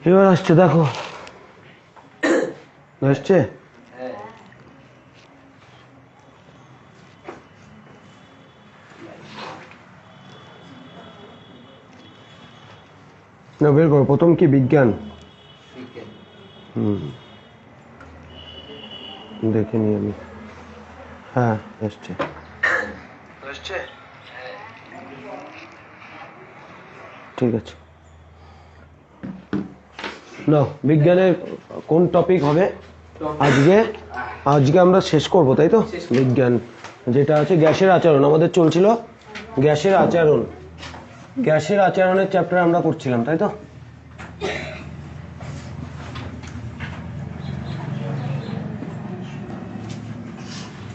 এবার আসছে, দেখো আসছে। না, বের করো। প্রথম কি বিজ্ঞান? দেখিনি আমি। হ্যাঁ এসছে। ঠিক আছে, না বিজ্ঞানের কোন টপিক হবে আজকে? আজকে আমরা শেষ করব, তাই তো? বিজ্ঞান যেটা আছে গ্যাসের আচরণ, আমাদের চলছিল গ্যাসের আচরণ। গ্যাসের আচরণের চ্যাপ্টার আমরা করছিলাম, তাই তো?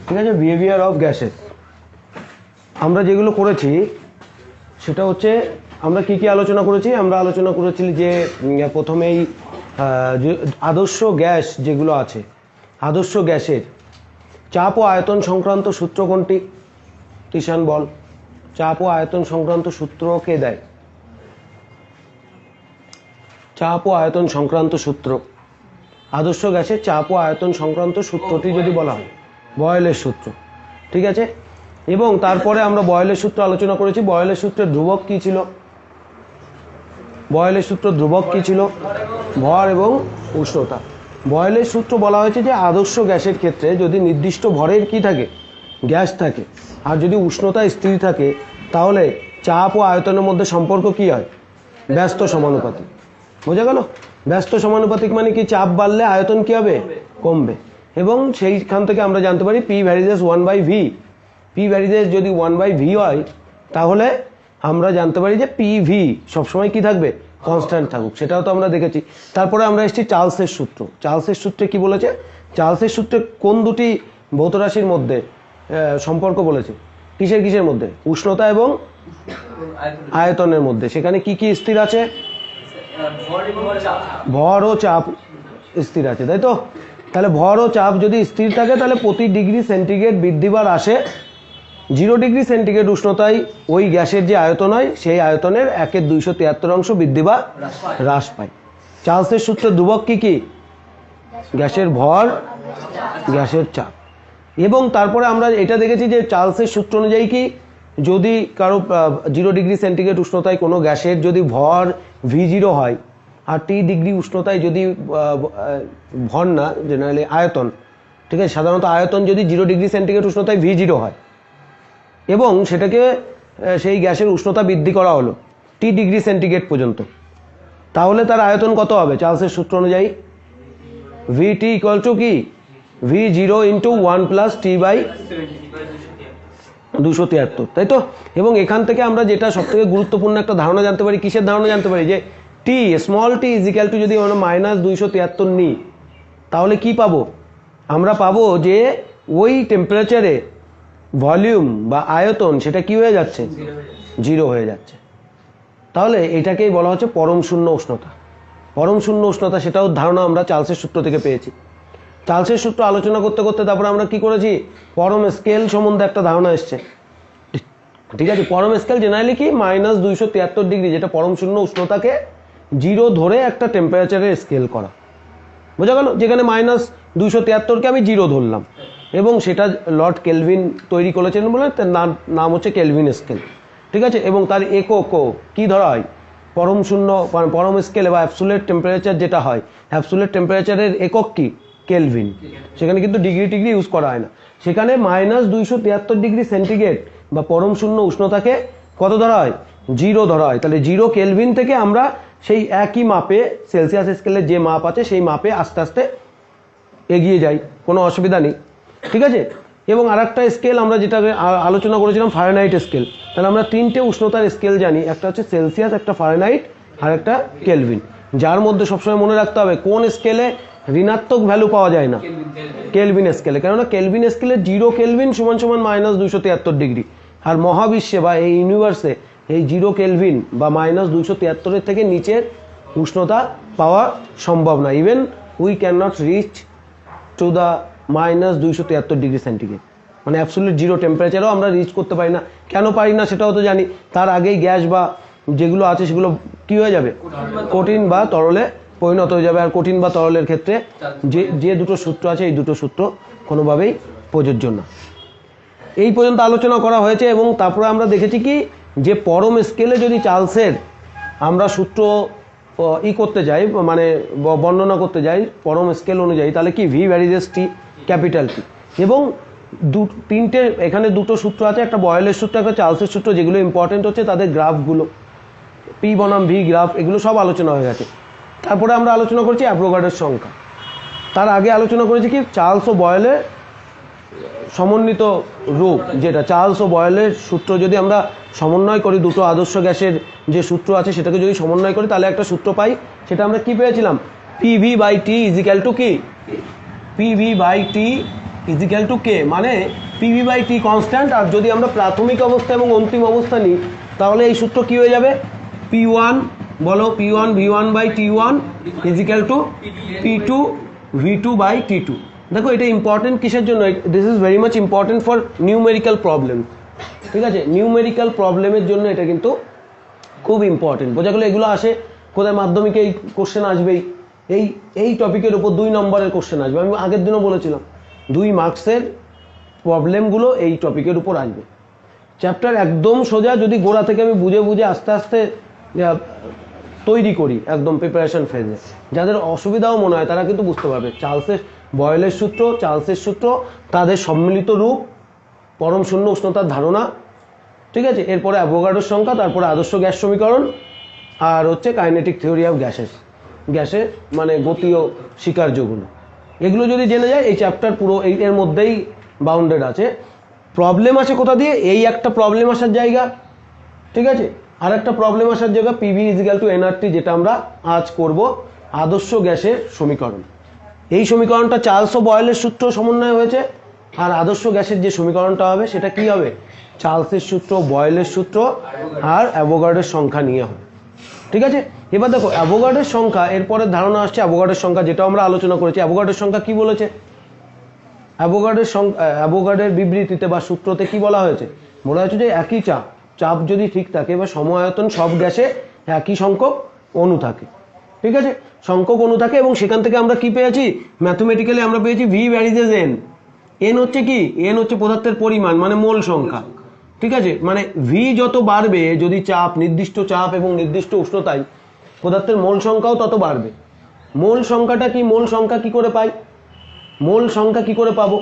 ঠিক আছে, বিহেভিয়ার অফ গ্যাসেস আমরা যেগুলো করেছি সেটা হচ্ছে, আমরা কি কি আলোচনা করেছি? আমরা আলোচনা করেছি যে প্রথমেই আদর্শ গ্যাস যেগুলো আছে, আদর্শ গ্যাসের চাপ ও আয়তন সংক্রান্ত সূত্র কোনটি? তিশান বল। চাপ ও আয়তন সংক্রান্ত সূত্র কে দেয়? চাপ ও আয়তন সংক্রান্ত সূত্র, আদর্শ গ্যাসের চাপ ও আয়তন সংক্রান্ত সূত্রটি যদি বলা হয়, বয়েলের সূত্র। ঠিক আছে, এবং তারপরে আমরা বয়েলের সূত্র আলোচনা করেছি। বয়েলের সূত্রের ধ্রুবক কি ছিল? বয়েলের সূত্র ধ্রুবক কি ছিল? ভর এবং উষ্ণতা। বয়েলের সূত্র বলা হয়েছে যে আদর্শ গ্যাসের ক্ষেত্রে যদি নির্দিষ্ট ভরের কি থাকে, গ্যাস থাকে, আর যদি উষ্ণতা স্থির থাকে, তাহলে চাপ ও আয়তনের মধ্যে সম্পর্ক কি হয়? ব্যস্ত সমানুপাতিক। বোঝা গেল? ব্যস্ত সমানুপাতিক মানে কি? চাপ বাড়লে আয়তন কি হবে? কমবে। এবং সেইখান থেকে আমরা জানতে পারি P varies as 1/v। P varies as যদি 1/v হয়, তাহলে আমরা জানতে পারি যে পিভি সবসময় কি থাকবে? কনস্ট্যান্ট থাকুক। সেটাও তো আমরা দেখেছি। তারপরে আমরা এসেছি চার্লসের সূত্র। চার্লসের সূত্রে কি বলেছে? চার্লসের সূত্রে কোন দুটি ভৌত রাশির মধ্যে সম্পর্ক বলেছে? কিসের কিসের মধ্যে? উষ্ণতা এবং আয়তনের মধ্যে। সেখানে কি কি স্থির আছে? ভর ও চাপ স্থির আছে, তাই তো? তাহলে ভর ও চাপ যদি স্থির থাকে, তাহলে প্রতি ডিগ্রি সেন্টিগ্রেড বৃদ্ধি বা হ্রাসে 0 ডিগ্রি সেন্টিগ্রেড উষ্ণতায় ওই গ্যাসের যে আয়তন হয়, সেই আয়তনের 1/273 অংশ বৃদ্ধি বা হ্রাস পায়। চার্লসের সূত্রের ধ্রুবক কি কি? গ্যাসের ভর, গ্যাসের চাপ। এবং তারপরে আমরা এটা দেখেছি যে চার্লসের সূত্র অনুযায়ী কি, যদি কারো 0 ডিগ্রি সেন্টিগ্রেড উষ্ণতায় কোনো গ্যাসের যদি ভর V0 হয়, আর T ডিগ্রি উষ্ণতায় যদি ভর না, জেনারেলি আয়তন, ঠিক আছে, সাধারণত আয়তন যদি 0 ডিগ্রি সেন্টিগ্রেড উষ্ণতায় V0 হয় এবং সেটাকে সেই গ্যাসের উষ্ণতা বৃদ্ধি করা হলো T ডিগ্রি সেন্টিগ্রেড পর্যন্ত, তাহলে তার আয়তন কত হবে? চার্লসের সূত্র অনুযায়ী VT ইকুয়াল টু কি? V0 ইন্টু 1 প্লাস T/273, তাই তো? এবং এখান থেকে আমরা যেটা সব থেকে গুরুত্বপূর্ণ একটা ধারণা জানতে পারি, কিসের ধারণা জানতে পারি? যে T, small T is equal to যদি আমরা -273 নিই, তাহলে কি পাবো? আমরা পাবো যে ওই টেম্পারেচারে ভলিউম বা আয়তন সেটা কি হয়ে যাচ্ছে? 0 হয়ে যাচ্ছে। তাহলে এটাকেই বলা হচ্ছে পরম শূন্য উষ্ণতা। পরম শূন্য উষ্ণতা, সেটাও ধারণা আমরা চার্লসের সূত্র থেকে পেয়েছি। চার্লসের সূত্র আলোচনা করতে করতে তারপরে আমরা কি করেছি? পরম স্কেল সম্বন্ধে একটা ধারণা এসছে। ঠিক আছে, পরম স্কেল জেনারেলি কি? -273 ডিগ্রি, যেটা পরম শূন্য উষ্ণতাকে 0 ধরে একটা টেম্পারেচারের স্কেল করা। বোঝা গেল? যেখানে -273কে আমি 0 ধরলাম, এবং সেটা লর্ড কেলভিন তৈরি করেছেন বলে তার নাম হচ্ছে কেলভিন স্কেল। ঠিক আছে, এবং তার এককও কি ধরা হয়? পরম শূন্য, পরম স্কেলে বা অ্যাবসোলিউট টেম্পারেচার যেটা হয়, অ্যাবসোলিউট টেম্পারেচারের একক কি? কেলভিন। সেখানে কিন্তু ডিগ্রি টিগ্রি ইউজ করা হয় না। সেখানে -273 ডিগ্রি সেন্টিগ্রেড বা পরম শূন্য উষ্ণতাকে কত ধরা হয়? 0 ধরা হয়। তাহলে 0 কেলভিন থেকে আমরা সেই একই মাপে, সেলসিয়াস স্কেলের যে মাপ আছে সেই মাপে আস্তে আস্তে এগিয়ে যাই, কোনো অসুবিধা নেই। ঠিক আছে, এবং আরেকটা স্কেল আমরা যেটা আলোচনা করেছিলাম, ফারেনহাইট স্কেল। তাহলে আমরা 3টে উষ্ণতার স্কেল জানি, একটা হচ্ছে সেলসিয়াস, একটা ফারেনহাইট, আর একটা কেলভিন। যার মধ্যে সবসময় মনে রাখতে হবে কোন স্কেলে ঋণাত্মক ভ্যালু পাওয়া যায় না? কেলভিন স্কেলে। কেননা কেলভিন স্কেলে 0 কেলভিন সমান সমান -273 ডিগ্রি, আর মহাবিশ্বে বা এই ইউনিভার্সে এই 0 কেলভিন বা -273 থেকে নিচের উষ্ণতা পাওয়া সম্ভব না। Even we can not rich to the -273 degree centigrade, মানে অ্যাবসোলিউট 0 টেম্পারেচারও আমরা রিচ করতে পারি না। কেন পারি না সেটাও তো জানি। তার আগেই গ্যাস বা যেগুলো আছে সেগুলো কি হয়ে যাবে? কঠিন বা তরলে পরিণত হয়ে যাবে। আর কঠিন বা তরলের ক্ষেত্রে যে দুটো সূত্র আছে এই দুটো সূত্র কোনোভাবেই প্রযোজ্য না। এই পর্যন্ত আলোচনা করা হয়েছে এবং তারপরে আমরা দেখেছি কি যে পরম স্কেলে যদি চার্লসের আমরা সূত্র করতে যাই, মানে বর্ণনা করতে যাই পরম স্কেল অনুযায়ী, তাহলে কি ভি ভ্যারিজেস টি ক্যাপিটাল টি, এবং তিনটে এখানে দুটো সূত্র আছে, একটা বয়েলের সূত্র একটা চার্লসের সূত্র, যেগুলো ইম্পর্টেন্ট হচ্ছে তাদের গ্রাফগুলো পি বনাম ভি গ্রাফ, এগুলো সব আলোচনা হয়ে গেছে। তারপরে আমরা আলোচনা করছি অ্যাভোগাড্রোর সংখ্যা। তার আগে আলোচনা করেছি কি চার্লস ও বয়েলের সমন্বিত রূপ, যেটা চার্লস ও বয়েলের সূত্র যদি আমরা সমন্বয় করি, দুটো আদর্শ গ্যাসের যে সূত্র আছে সেটাকে যদি সমন্বয় করি তাহলে একটা সূত্র পাই, সেটা আমরা কি পেয়েছিলাম, PV by T is equal to কি, PV by T is equal to K, মানে পিভি বাই টি কনস্ট্যান্ট, আর যদি আমরা প্রাথমিক অবস্থা এবং অন্তিম অবস্থা নিই তাহলে এই সূত্র কি হয়ে যাবে, পি ওয়ান বলো, P one V one by T one equal to P two V two by T two. দেখো এটা ইম্পর্টেন্ট কিসের জন্য, this is very much important for numerical problem, ঠিক আছে, নিউমেরিক্যাল প্রবলেমের জন্য এটা কিন্তু খুব ইম্পর্টেন্ট। বোঝা গেলো এগুলো আসে কোথায়, মাধ্যমিকে এই কোশ্চেন আসবেই, এই টপিকের উপর 2 নম্বরের কোশ্চেন আসবে। আমি আগের দিনও বলেছিলাম 2 মার্কসের প্রবলেমগুলো এই টপিকের উপর আসবে। চ্যাপ্টার একদম সোজা, যদি গোড়া থেকে আমি বুঝে বুঝে আস্তে আস্তে তৈরি করি একদম প্রিপারেশন ফেজে, যাদের অসুবিধাও মনে হয় তারা কিন্তু বুঝতে পারবে। বয়েলের সূত্র, চার্লসের সূত্র, তাদের সম্মিলিত রূপ, পরম শূন্য উষ্ণতার ধারণা, ঠিক আছে, এরপরে অ্যাভোগাড্রোর সংখ্যা, তারপরে আদর্শ গ্যাস সমীকরণ, আর হচ্ছে কাইনেটিক থিওরি অফ গ্যাসের মানে গতীয় স্বীকার্যগুলো, এগুলো যদি জেনে যায় এই চ্যাপ্টার পুরো এর মধ্যেই বাউন্ডেড আছে। প্রবলেম আছে কোথা দিয়ে, এই একটা প্রবলেম আসার জায়গা, ঠিক আছে, আর একটা প্রবলেম আসার জায়গা পিভি ইজিক্যাল টু এনআরটি, যেটা আমরা আজ করব, আদর্শ গ্যাসের সমীকরণ। এই সমীকরণটা চার্লস ও বয়েলের সূত্র সমন্বয় হয়েছে, আর আদর্শ গ্যাসের যে সমীকরণটা হবে সেটা কি হবে, চার্লসের সূত্র, বয়েলের সূত্র আর অ্যাভোগাড্রোর সংখ্যা নিয়ে হবে, ঠিক আছে। এবার দেখো অ্যাভোগাড্রোর সংখ্যা, এরপরের ধারণা আসছে অ্যাভোগাড্রোর সংখ্যা, যেটা আমরা আলোচনা করেছি। অ্যাভোগাড্রোর সংখ্যা কি বলেছে, অ্যাভোগাড্রোর বিবৃতিতে বা সূত্রতে কি বলা হয়েছে, বলা হয়েছে যে একই চাপ যদি ঠিক থাকে বা সম-আয়তন সব গ্যাসে একই সংখ্যক অণু থাকে, ঠিক আছে, সংখ্যক অণু থাকে, এবং সেখান থেকে আমরা কি পেয়েছি, ম্যাথমেটিক্যালি আমরা পেয়েছি ভি ভ্যারিজেস এন। এন হচ্ছে কি, এন হচ্ছে পদার্থের পরিমাণ, মানে মোল সংখ্যা, ঠিক আছে, মানে ভি যত বাড়বে, যদি চাপ, নির্দিষ্ট চাপ এবং নির্দিষ্ট উষ্ণতায় পদার্থের মোল সংখ্যাও তত বাড়বে। মোল সংখ্যাটা কি, মোল সংখ্যা কি করে পাই, মোল সংখ্যা কি করে পাবো,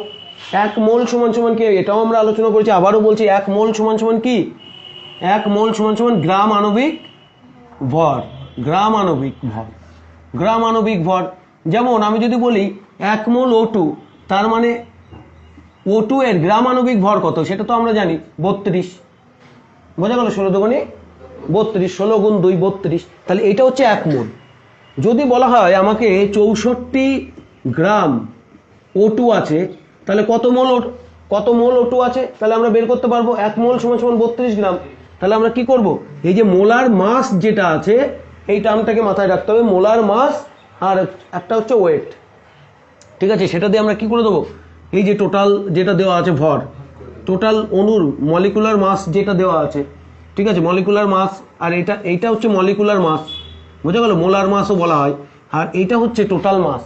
1 মোল সমান সমান কি, এটাও আমরা আলোচনা করেছি, আবারও বলছি 1 মোল সমান সমান কি, 1 মোল সমান সমান গ্রাম আণবিক ভর, গ্রাম আণবিক ভর, গ্রাম আণবিক ভর। যেমন আমি যদি বলি 1 মোল O2, তার মানে O2 এর গ্রাম আণবিক ভর কত, সেটা তো আমরা জানি 32, বোঝা গেল, 16 দুগুণে 32, 16 গুণ 2 32, তাহলে এটা হচ্ছে 1 মোল। যদি বলা হয় আমাকে 64 গ্রাম O2 আছে, তাহলে কত মোল O2 আছে, তাহলে আমরা বের করতে পারবো 1 মোল সমান সমান 32 গ্রাম। তাহলে আমরা কি করব, এই যে মোলার মাস যেটা আছে এই টার্মটাকে মাথায় রাখতে হবে, মোলার মাস আর একটা হচ্ছে ওয়েট, ঠিক আছে, সেটা দিয়ে আমরা কি করে দেবো, এই যে টোটাল যেটা দেওয়া আছে ভর, টোটাল অণুর মলিকুলার মাস যেটা দেওয়া আছে, ঠিক আছে, মলিকুলার মাস, আর এইটা হচ্ছে মলিকুলার মাস, বোঝা গেল, মোলার মাসও বলা হয়, আর এইটা হচ্ছে টোটাল মাস।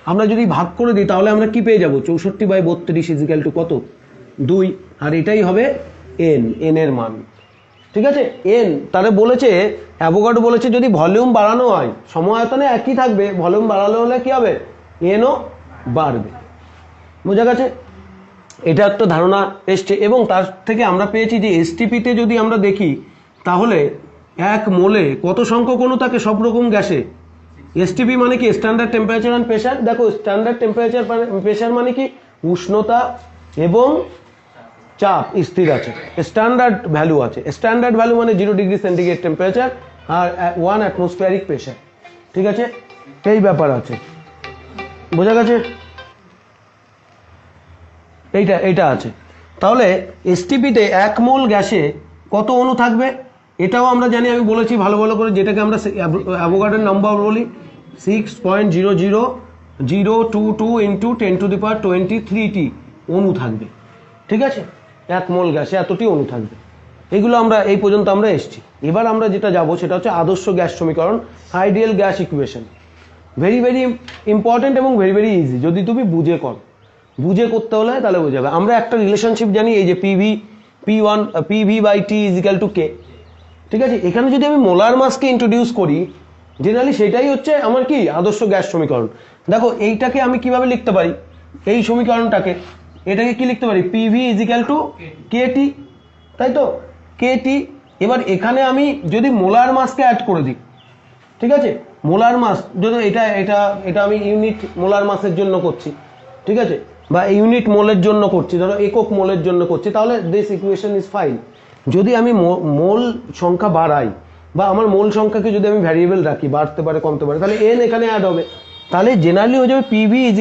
আমরা যদি ভাগ করে দিই তাহলে আমরা কি পেয়ে যাব, 64/32 ইজিক্যাল টু কত, 2, আর এটাই হবে এন এর মান, ঠিক আছে, এন। তাহলে বলেছে অ্যাভোগাড্রো বলেছে যদি ভলিউম বাড়ানো হয়, সম-আয়তনে একই থাকবে, ভলিউম বাড়ানো হলে কি হবে, এনও বাড়বে, বোঝা গেছে। এটা একটা ধারণা এসছে, এবং তার থেকে আমরা পেয়েছি যে এসটিপিতে যদি আমরা দেখি তাহলে 1 মোলে কত সংখ্যক অণু থাকে সব রকম গ্যাসে। এসটিপি মানে কি, স্ট্যান্ডার্ড টেম্পারেচার অ্যান্ড প্রেশার। দেখো স্ট্যান্ডার্ড টেম্পারেচার প্রেশার মানে কি, উষ্ণতা এবং চাপ স্থির আছে, স্ট্যান্ডার্ড ভ্যালু আছে, স্ট্যান্ডার্ড ভ্যালু মানে 0 ডিগ্রি সেন্টিগ্রেড টেম্পারেচার আর 1 অ্যাটমসফিয়ারিক প্রেশার, ঠিক আছে, এই ব্যাপার আছে, বোঝা গেছে, এইটা আছে। তাহলে এসটিপিতে 1 মোল গ্যাসে কত অণু থাকবে এটাও আমরা জানি, আমি বলেছি ভালো করে, যেটাকে আমরা অ্যাভোগাড্রোর নাম্বার বলি 6.00022 ইন্টু 10⁻23 অণু থাকবে, ঠিক আছে, 1 মোল গ্যাসে এতটি অণু থাকবে। এগুলো আমরা এই পর্যন্ত আমরা এসছি। এবার আমরা যেটা যাব সেটা হচ্ছে আদর্শ গ্যাস সমীকরণ, ideal gas equation. Very very important এবং ভেরি ভেরি ইজি, যদি তুমি বুঝে করো। বুঝে করতে হলে তাহলে বোঝাবে। আমরা একটা রিলেশনশিপ জানি, এই যে PV/T = K, ঠিক আছে। এখানে যদি আমি মোলার মাসকে ইন্ট্রোডিউস করি, জেনারেলি সেটাই হচ্ছে আমার কি আদর্শ গ্যাস সমীকরণ। দেখো এইটাকে আমি কিভাবে লিখতে পারি, এই সমীকরণটাকে, এটাকে কি লিখতে পারি, PV = KT, তাই তো, KT। এবার এখানে আমি যদি মোলার মাসকে অ্যাড করে দিই, ঠিক আছে, মোলার মাস যদি এটা এটা এটা আমি ইউনিট মোলার মাসের জন্য করছি, ঠিক আছে, বা ইউনিট মোলের জন্য করছি, ধরো একক মোলের জন্য করছি, তাহলে দিস ইকুয়েশন ইজ ফাইন। যদি আমি মোল সংখ্যা বাড়াই বা আমার মোল সংখ্যাকে যদি আমি ভ্যারিয়েবল রাখি, বাড়তে পারে কমতে পারে, তাহলে n এখানে অ্যাড হবে, তাহলে জেনারেলি হয়ে যাবে PV =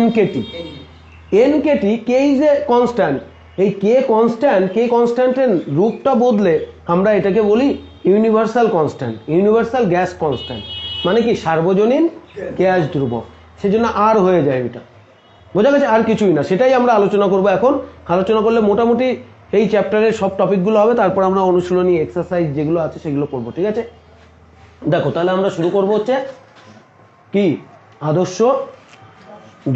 NKT। NKT, K is a constant, এই K কনস্ট্যান্টের রূপটা বদলে আমরা এটাকে বলি universal constant, universal gas constant, মানে কি সার্বজনীন গ্যাস ধ্রুবক, সেজন্য আর হয়ে যায় এটা, বোঝা গেছে, আর কিছুই না। সেটাই আমরা আলোচনা করব এখন। আলোচনা করলে মোটামুটি এই চ্যাপ্টারের সব টপিকগুলো হবে, তারপর আমরা অনুশীলনী এক্সারসাইজ যেগুলো আছে সেগুলো করব, ঠিক আছে। দেখো তাহলে আমরা শুরু করব হচ্ছে কি আদর্শ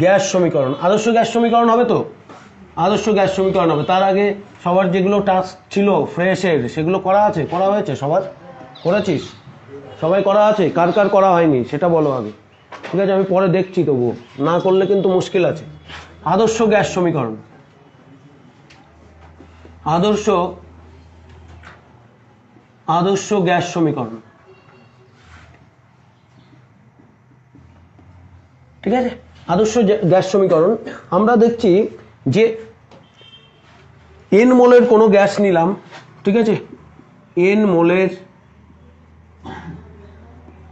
গ্যাস সমীকরণ। আদর্শ গ্যাস সমীকরণ হবে তো, আদর্শ গ্যাস সমীকরণ হবে। তার আগে সবার যেগুলো টাস্ক ছিল ফ্রেশের, সেগুলো করা হয়েছে সবার? করেছিস? সবাই করা আছে? কার কার করা হয়নি সেটা বলো আগে, ঠিক আছে, আমি পরে দেখছি, তবুও না করলে কিন্তু মুশকিল আছে। আদর্শ গ্যাস সমীকরণ, আদর্শ গ্যাস সমীকরণ, ঠিক আছে। আদর্শ গ্যাস সমীকরণ আমরা দেখছি যে n মোলের কোনো গ্যাস নিলাম, ঠিক আছে, n মোলের,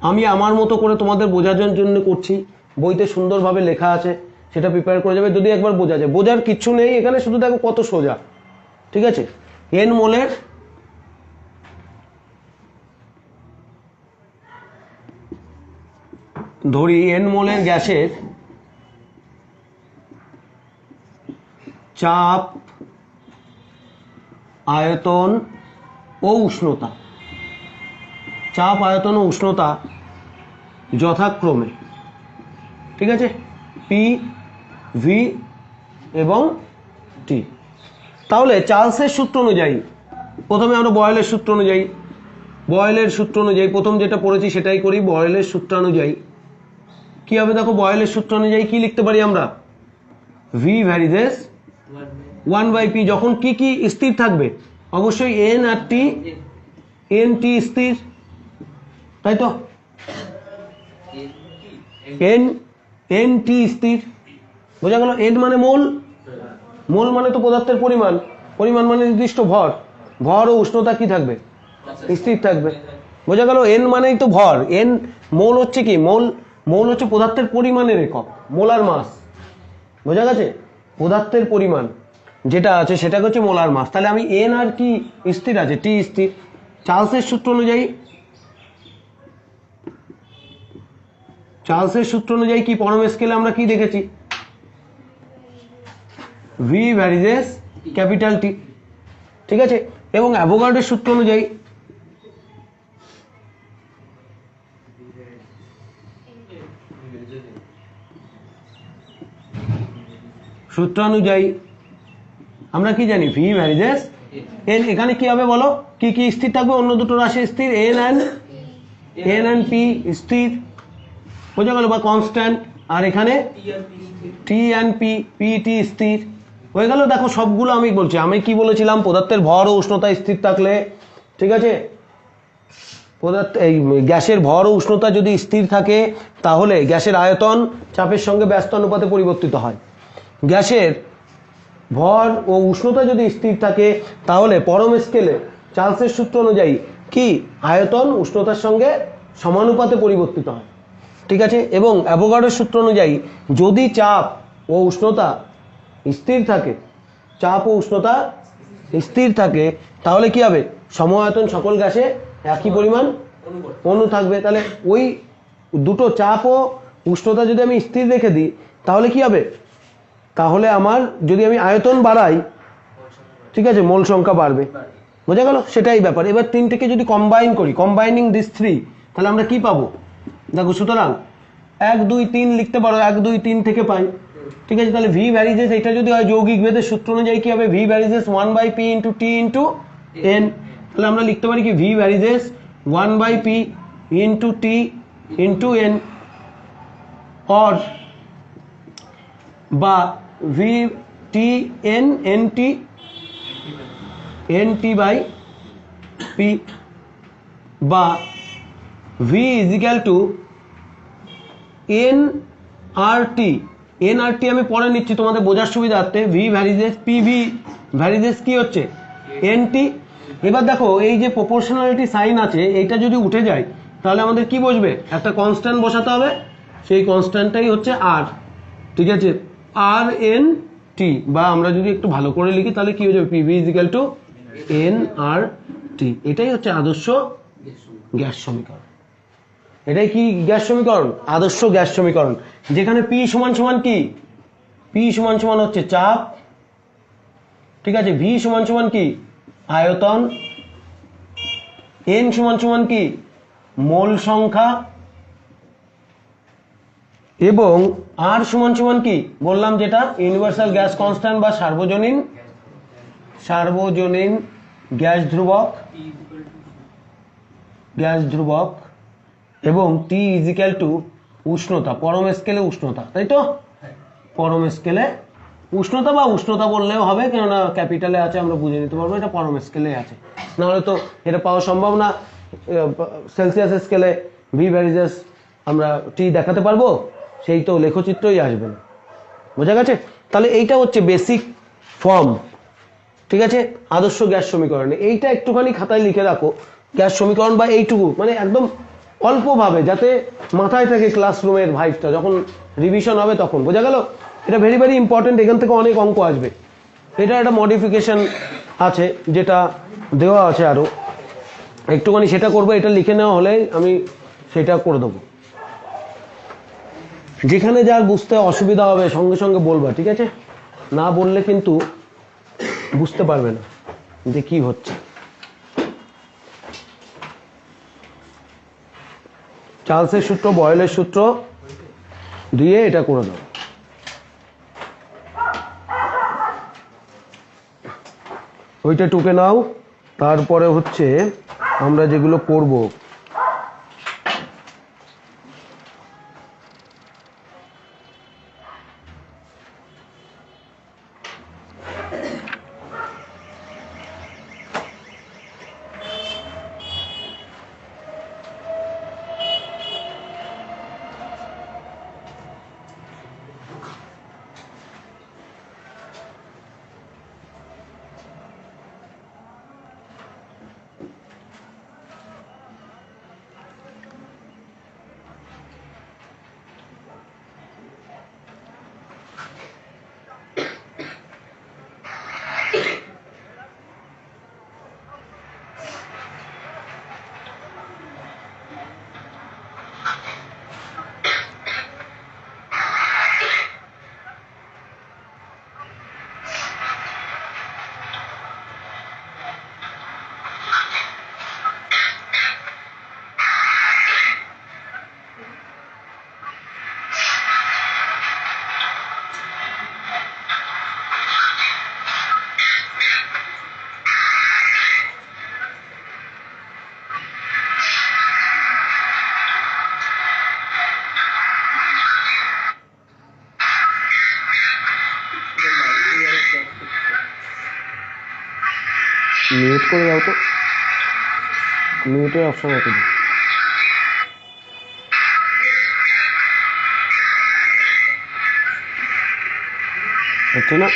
আমি আমার মতো করে তোমাদের বোঝানোর জন্য করছি, বইতে সুন্দরভাবে লেখা আছে, সেটা প্রিপেয়ার করে যাবে যদি একবার বোঝা যায়। বোঝার কিচ্ছু নেই এখানে, শুধু দেখো কত সোজা, ঠিক আছে। n মোলের ধরি, n মোলের গ্যাসের চাপ, আয়তন ও উষ্ণতা, চাপ, আয়তন ও উষ্ণতা যথাক্রমে, ঠিক আছে, P, V এবং T। তাহলে চার্লসের সূত্র অনুযায়ী, প্রথমে আমরা বয়েলের সূত্র অনুযায়ী প্রথম যেটা পড়েছি সেটাই করি। বয়েলের সূত্র অনুযায়ী কি হবে, দেখো বয়েলের সূত্র অনুযায়ী কি লিখতে পারি আমরা, V ভ্যারিজেস 1/P। যখন কি কি স্থির থাকবে, অবশ্যই n আর T, NT স্থির, তাই তো, NT স্থির, বোঝা গেল। n মানে মোল, মোল মানে তো পদার্থের পরিমাণ, পরিমাণ মানে নির্দিষ্ট ভর, ভর ও উষ্ণতা কি থাকবে, স্থির থাকবে, বোঝা গেল। n মানেই তো ভর, n, মোল হচ্ছে কি, মোল হচ্ছে পদার্থের পরিমাণের একক, মোলার মাস, বোঝা গেছে, পদার্থের পরিমাণ যেটা আছে সেটাকে হচ্ছে মোলার মাস। তাহলে আমি n আর কি স্থির আছে, T স্থির। চার্লসের সূত্র অনুযায়ী কি পরম স্কেলে আমরা কি দেখেছি, V ভ্যারিজেস T, ঠিক আছে। এবং অ্যাভোগাড্রোর সূত্র অনুযায়ী আমরা কি জানি, V ভ্যারিজেস n। এখানে কি হবে বলো, কি কি স্থির থাকবে, অন্য দুটো রাশি স্থির, n and P স্থির, বোঝা গেল, বা কনস্ট্যান্ট, আর এখানে T and PT স্থির হয়ে গেল। দেখো সবগুলো আমি বলছি, আমি কি বলেছিলাম, পদার্থের ভর ও উষ্ণতা স্থির থাকলে, ঠিক আছে, এই গ্যাসের ভর ও উষ্ণতা যদি স্থির থাকে তাহলে গ্যাসের আয়তন চাপের সঙ্গে ব্যস্ত অনুপাতে পরিবর্তিত হয়। গ্যাসের ভর ও উষ্ণতা যদি স্থির থাকে তাহলে পরম স্কেলে চার্লসের সূত্র অনুযায়ী কি আয়তন উষ্ণতার সঙ্গে সমানুপাতে পরিবর্তিত হয়, ঠিক আছে। এবং অ্যাভোগাড্রোর সূত্র অনুযায়ী যদি চাপ ও উষ্ণতা স্থির থাকে, তাহলে কি হবে, সম-আয়তন সকল গ্যাসে একই পরিমাণ অণু থাকবে। তাহলে ওই দুটো চাপ ও উষ্ণতা যদি আমি স্থির রেখে দিই তাহলে কি হবে, তাহলে আমার যদি আমি আয়তন বাড়াই, ঠিক আছে, মোল সংখ্যা বাড়বে, বোঝা গেল? সেটাই ব্যাপার। এবার তিনটেকে যদি কম্বাইন করি, কম্বাইনিং দিস থ্রি, তাহলে আমরা কি পাবো দেখো। সুতরাং 1 2 3 লিখতে পারো, 1 2 3 থেকে পাই, ঠিক আছে? তাহলে ভি ভ্যারিজেস এটা যদি হয় যৌগিক ভেদের সূত্র অনুযায়ী কি হবে? V varies 1/p into T into N. তাহলে আমরা লিখতে পারি কি V varies 1/p into T into N, or বা V T N N T by P, বা V is equal to N R T. N R T আমি পরে নিচ্ছি তোমাদের বোঝার সুবিধার্থে। V varies P V varies কি হচ্ছে? N T. এবার দেখো এই যে প্রপোর্শনালিটি সাইন আছে এইটা যদি উঠে যায় তাহলে আমাদের কি বসবে? একটা কনস্ট্যান্ট বসাতে হবে, সেই কনস্ট্যান্টটাই হচ্ছে আর, ঠিক আছে? আর এন টি, বা আমরা যদি একটু ভালো করে লিখি তাহলে কি হয়ে যাবে? P V is equal to N R T. এটাই হচ্ছে আদর্শ গ্যাস সমীকরণ। এটাই কি গ্যাস সমীকরণ? আদর্শ গ্যাস সমীকরণ, যেখানে পি সমান সমান কি? পি সমান সমান হচ্ছে চাপ, ঠিক আছে? ভি সমান সমান কি? আয়তন। এন সমান সমান কি? মোল সংখ্যা। এবং আর সমান সমান কি বললাম, যেটা ইউনিভার্সাল গ্যাস কনস্ট্যান্ট বা সার্বজনীন গ্যাস ধ্রুবক, এবং টি ইজ ইকাল টু উষ্ণতা, পরম স্কেলে উষ্ণতা, তাই তো? পরম স্কেলে উষ্ণতা, বা উষ্ণতা বললেও হবে, কেননা ক্যাপিটালে আছে, আমরা বুঝে নিতে পারবো এটা পরম স্কেলে আছে। নাহলে তো এটা পাওয়া সম্ভব না। সেলসিয়াস স্কেলে ভি ভ্যারিজেস আমরা টি দেখাতে পারবো? সেই তো লেখচিত্রই আসবে না। বোঝা গেছে? তাহলে এইটা হচ্ছে বেসিক ফর্ম, ঠিক আছে, আদর্শ গ্যাস সমীকরণে। এইটা একটুখানি খাতায় লিখে রাখো, গ্যাস সমীকরণ, বা এইটুকু মানে একদম অল্পভাবে, যাতে মাথায় থাকে ক্লাসরুমের ভাইবটা, যখন রিভিশন হবে তখন। বোঝা গেল? এটা ভেরি ভেরি ইম্পর্টেন্ট, এখান থেকে অনেক অঙ্ক আসবে। এটা একটা মডিফিকেশন আছে যেটা দেওয়া আছে আরও, একটুখানি সেটা করবো। এটা লিখে নেওয়া হলে আমি সেটা করে দেবো। যেখানে যার বুঝতে অসুবিধা হবে সঙ্গে সঙ্গে বলবা, ঠিক আছে? না বললে কিন্তু বুঝতে পারবে না যে কি হচ্ছে। চার্লসের সূত্র, বয়েলের সূত্র দিয়ে এটা করে দাও। ওইটা টুকে নাও। তারপরে হচ্ছে আমরা যেগুলো করব, মিউট করে দাও তো, মিউটের অপশন আছে হচ্ছে না?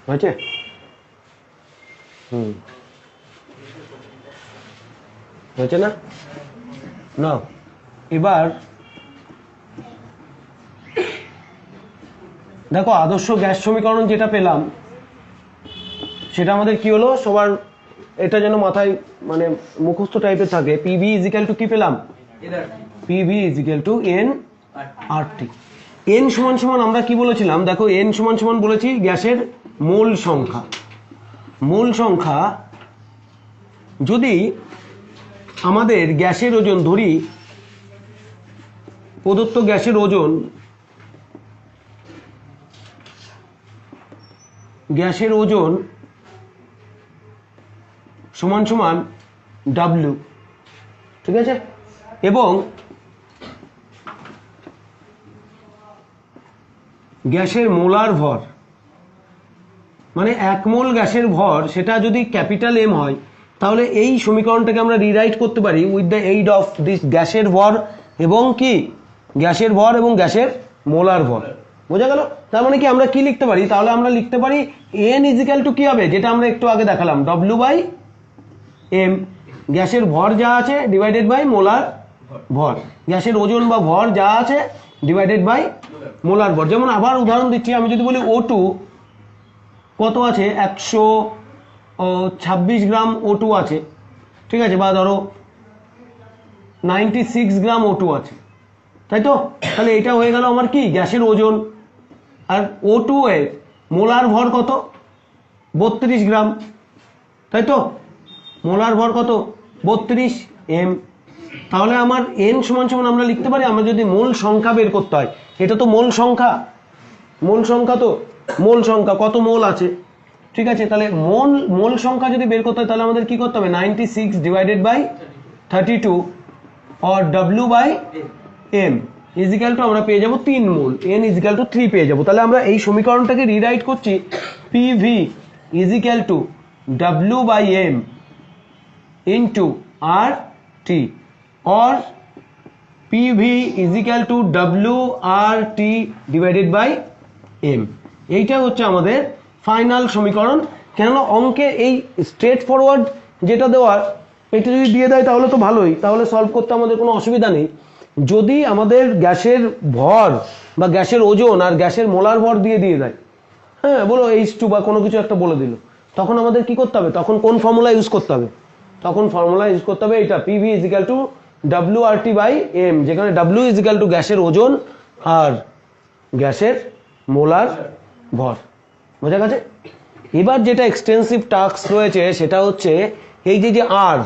হয়েছে? হয়েছে না? না, এবার দেখো আদর্শ গ্যাস সমীকরণ যেটা পেলাম সেটা আমাদের কি হলো, সবার এটা যেন মাথায় মানে মুখস্থ টাইপের থাকে। পিভি ইজিক্যাল টু কি পেলাম? PV is equal two N R T. N সমান সমান আমরা কি বলেছিলাম? দেখো এন সমান সমান বলেছি গ্যাসের মোল সংখ্যা। মোল সংখ্যা যদি আমাদের গ্যাসের ওজন ধরি, প্রদত্ত গ্যাসের ওজন, গ্যাসের ওজন সমান সমান ডাব্লিউ, ঠিক আছে? এবং গ্যাসের মোলার ভর মানে 1 মোল গ্যাসের ভর সেটা যদি ক্যাপিটাল এম হয়, তাহলে এই সমীকরণটাকে আমরা রিরাইট করতে পারি with the aid of this গ্যাসের ভর এবং কি গ্যাসের ভর এবং গ্যাসের মোলার ভর। বোঝা গেল? তার মানে কি আমরা কি লিখতে পারি? তাহলে আমরা লিখতে পারি এন ইজিক্যাল টু কি হবে, যেটা আমরা একটু আগে দেখালাম, ডব্লিউ বাই এম, গ্যাসের ভর যা আছে ডিভাইডেড বাই মোলার ভর, গ্যাসের ওজন বা ভর যা আছে ডিভাইডেড বাই মোলার ভর। যেমন আবার উদাহরণ দিচ্ছি, আমি যদি বলি O2 কত আছে, 126 গ্রাম O2 আছে, ঠিক আছে, বা ধরো 96 গ্রাম O2 আছে, তাই তো? তাহলে এটা হয়ে গেল আমার কি গ্যাসের ওজন। আর O2 এর মোলার ভর কত? 32 গ্রাম, তাই তো? মোলার ভর কত? 32 এম। তাহলে আমার এন সমান সমান আমরা লিখতে পারি, আমরা যদি মোল সংখ্যা বের করতে হয়, এটা তো মোল সংখ্যা, মোল সংখ্যা তো, মোল সংখ্যা কত মোল আছে, ঠিক আছে? তাহলে মোল সংখ্যা যদি বের করতে হয় তাহলে আমাদের কি করতে হবে, 96 ডিভাইডেড বাই 32 और W by M equal to আমরা পেয়ে যাব 3 মোল, এন ইজিক্যাল টু 3 পেয়ে যাব। তাহলে আমরা এই সমীকরণটাকে রিরাইট করছি PV is equal to W by M into R T, और PV is equal to WRT divided by M। এইটা হচ্ছে আমাদের ফাইনাল সমীকরণ। কেননা অঙ্কে এই স্ট্রেট ফরওয়ার্ড যেটা দেওয়ার, এটা যদি দিয়ে দেয় তাহলে তো ভালোই, তাহলে সলভ করতে আমাদের কোনো অসুবিধা নেই। যদি আমাদের গ্যাসের ভর বা গ্যাসের ওজন আর গ্যাসের মোলার ভর দিয়ে দেয়, হ্যাঁ বলো H2 বা কোনো কিছু একটা বলে দিল, তখন আমাদের কি করতে হবে? তখন কোন ফর্মুলা ইউজ করতে হবে? তখন ফর্মুলা ইউজ করতে হবে এটা, PV is equal to WRT by M, যেখানে W is equal to গ্যাসের ওজন আর গ্যাসের মোলার ভর। বোঝা গেছে? এবার যেটা এক্সটেন্সিভ টাস্ক রয়েছে সেটা হচ্ছে এই যে আর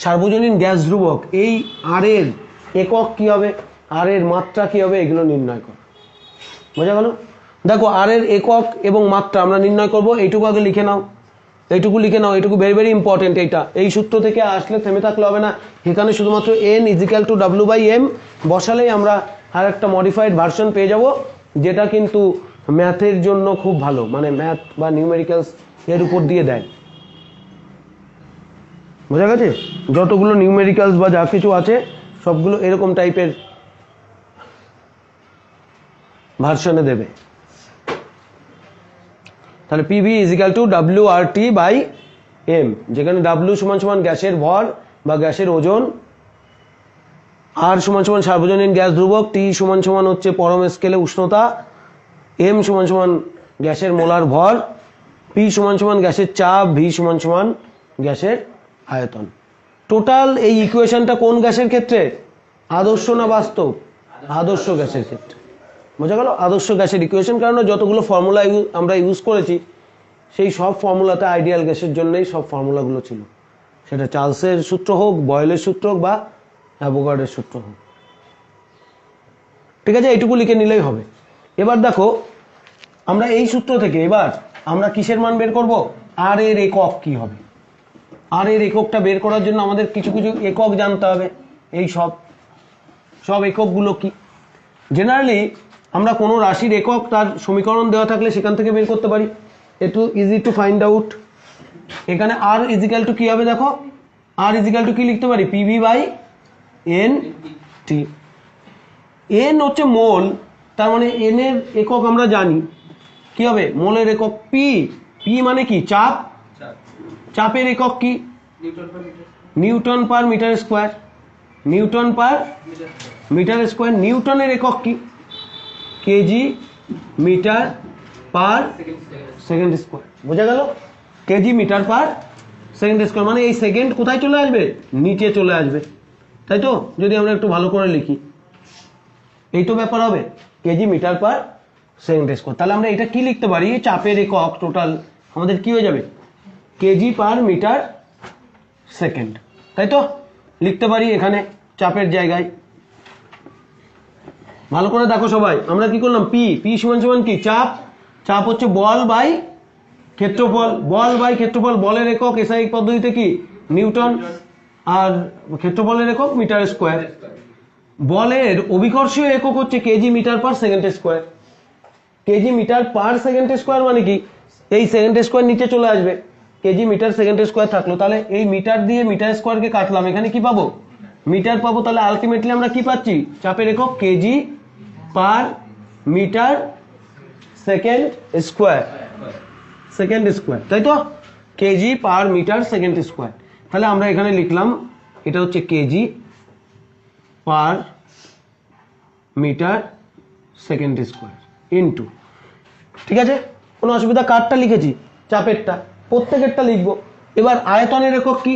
সার্বজনীন গ্যাস ধ্রুবক, এই আর এর একক কি হবে, আর এর মাত্রা কি হবে, এগুলো নির্ণয় করো। বোঝা গেল? দেখো আর এর একক এবং মাত্রা আমরা নির্ণয় করব, এইটুকু আগে লিখে নাও, এইটুকু লিখে নাও, এইটুকু ভেরি ভেরি ইম্পর্টেন্ট। এইটা এই সূত্র থেকে আসলে থেমে থাকলে হবে না, এখানে শুধুমাত্র N is equal to W by M বসালেই আমরা আর একটা মডিফাইড ভার্সন পেয়ে যাব, যেটা কিন্তু ম্যাথের জন্য খুব ভালো, মানে ম্যাথ বা নিউমেরিক্যালস এর উপর দিয়ে দেয়। বোঝা গেছে? যতগুলো নিউমেরিক্যালস বা যা কিছু আছে সবগুলো এরকম টাইপের ভার্সনে দেবে। তাহলে PV is equal to WRT by M, যেখানে W সমান সমান গ্যাসের ভর বা গ্যাসের ওজন, R সমান সমান সার্বজনীন গ্যাস ধ্রুবক, T সমান সমান হচ্ছে পরম স্কেলে উষ্ণতা, M সমান সমান গ্যাসের মোলার ভর, P সমান সমান গ্যাসের চাপ, V সমান সমান গ্যাসের আয়তন। টোটাল এই ইকুয়েশনটা কোন গ্যাসের ক্ষেত্রে? আদর্শ না বাস্তব? আদর্শ গ্যাসের ক্ষেত্রে। বোঝা গেল? আদর্শ গ্যাসের ইকুয়েশন, কারণ যতগুলো ফর্মুলা আমরা ইউজ করেছি সেই সব ফর্মুলাতে আইডিয়াল গ্যাসের জন্যই সব ফর্মুলাগুলো ছিল, সেটা চার্লসের সূত্র হোক, বয়েলের সূত্র হোক বা অ্যাভোগাড্রোর সূত্র হোক। ঠিক আছে, এইটুকু লিখে নিলেই হবে। এবার দেখো আমরা এই সূত্র থেকে এবার আমরা কিসের মান বের করব? আর এর একক কি হবে। আর এর এককটা বের করার জন্য আমাদের কিছু কিছু একক জানতে হবে। এই সব এককগুলো কি? জেনারেলি আমরা কোনো রাশির একক তার সমীকরণ দেওয়া থাকলে সেখান থেকে বের করতে পারি, একটু ইজি টু ফাইন্ড আউট। এখানে আর ইজিক্যাল টু কি হবে? দেখো আর ইজিক্যাল টু কি লিখতে পারি? PV by N T. এন হচ্ছে মোল, তার মানে এন এর একক আমরা জানি কি হবে, মোলের একক পি, পি মানে কি? চাপ। চাপের একক কি? Newton per metre square. Newton per metre square. নিউটনের একক কি? Kg metre per second square. বোঝা গেল? Kg metre per second square মানে এই সেকেন্ড কোথায় চলে আসবে? নিচে চলে আসবে, তাই তো? যদি আমরা একটু ভালো করে লিখি, এই তো ব্যাপার হবে, kg metre per second square. তাহলে আমরা এটা কি লিখতে পারি? চাপের একক টোটাল আমাদের কি হয়ে যাবে? কেজি পার মিটার সেকেন্ড, তাই তো? লিখতে পারি এখানে চাপের জায়গায়। ভালো করে দেখো সবাই, আমরা কি করলাম? পি, পি সমান সমান কি? চাপ। চাপ হচ্ছে বল বাই ক্ষেত্রফল। বল বাই ক্ষেত্রফল। বলের একক এসআই পদ্ধতিতে কি? নিউটন। আর ক্ষেত্রফলের একক মিটার স্কোয়ার। বলের অভিকর্ষীয় একক হচ্ছে kg metre per second square. Kg metre per second square মানে কি? এই সেকেন্ড স্কোয়ার নিচে চলে আসবে, কেজি মিটার সেকেন্ড স্কোয়ার থাকলো। তাহলে এই মিটার দিয়ে মিটার স্কোয়ারকে কাটলাম, এখানে কি পাবো? মিটার পাবো। তাহলে আলটিমেটলি আমরা কি পাচ্ছি? চাপের একক kg per metre second square. Second square, তাই তো? Kg per metre second square. তাহলে আমরা এখানে লিখলাম এটা হচ্ছে kg per metre second square into, ঠিক আছে? কোনো অসুবিধা? কারটা লিখেছি, চাপেরটা, প্রত্যেকেরটা লিখবো। এবার আয়তনের একক কি?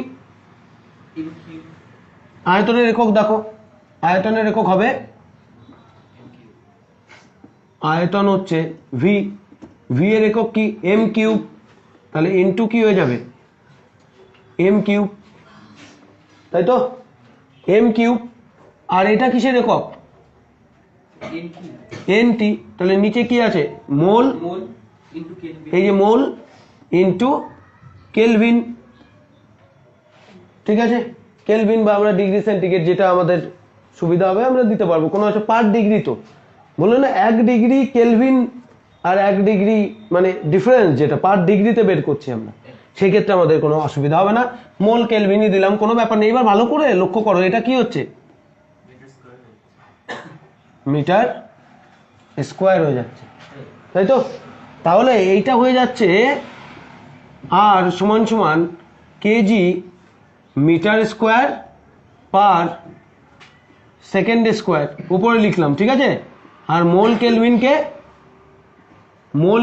আয়তনের একক দেখো, আয়তনের একক হবে, আয়তন হচ্ছে ভি। ভি এর একক কি? M cube. তাহলে ইন্টু কি হয়ে যাবে? এম কিউব, তাই তো? M cube. আর এটা কিসের একক? এনটি। তাহলে নিচে কি আছে? মোল। এই যে মোল ইন্টু কেলভিন, ঠিক আছে? কেলভিন বা আমরা ডিগ্রি সেন্টিগ্রেড, যেটা আমাদের সুবিধা হবে আমরা দিতে পারবো। কোনো আছে পার ডিগ্রি, তো বললো না 1 ডিগ্রি কেলভিন আর 1 ডিগ্রি মানে ডিফারেন্স, যেটা পার ডিগ্রিতে বের করছি আমরা, সেই ক্ষেত্রে আমাদের কোনো অসুবিধা হবে না। মোল কেলভিনই দিলাম, কোনো ব্যাপার নেই। এবার ভালো করে লক্ষ্য করো, এটা কি হচ্ছে? মিটার স্কোয়ার হয়ে যাচ্ছে, তাই তো? তাহলে এইটা হয়ে যাচ্ছে আর সমান সমান kg metre square per second square, উপরে লিখলাম, ঠিক আছে? আর মোল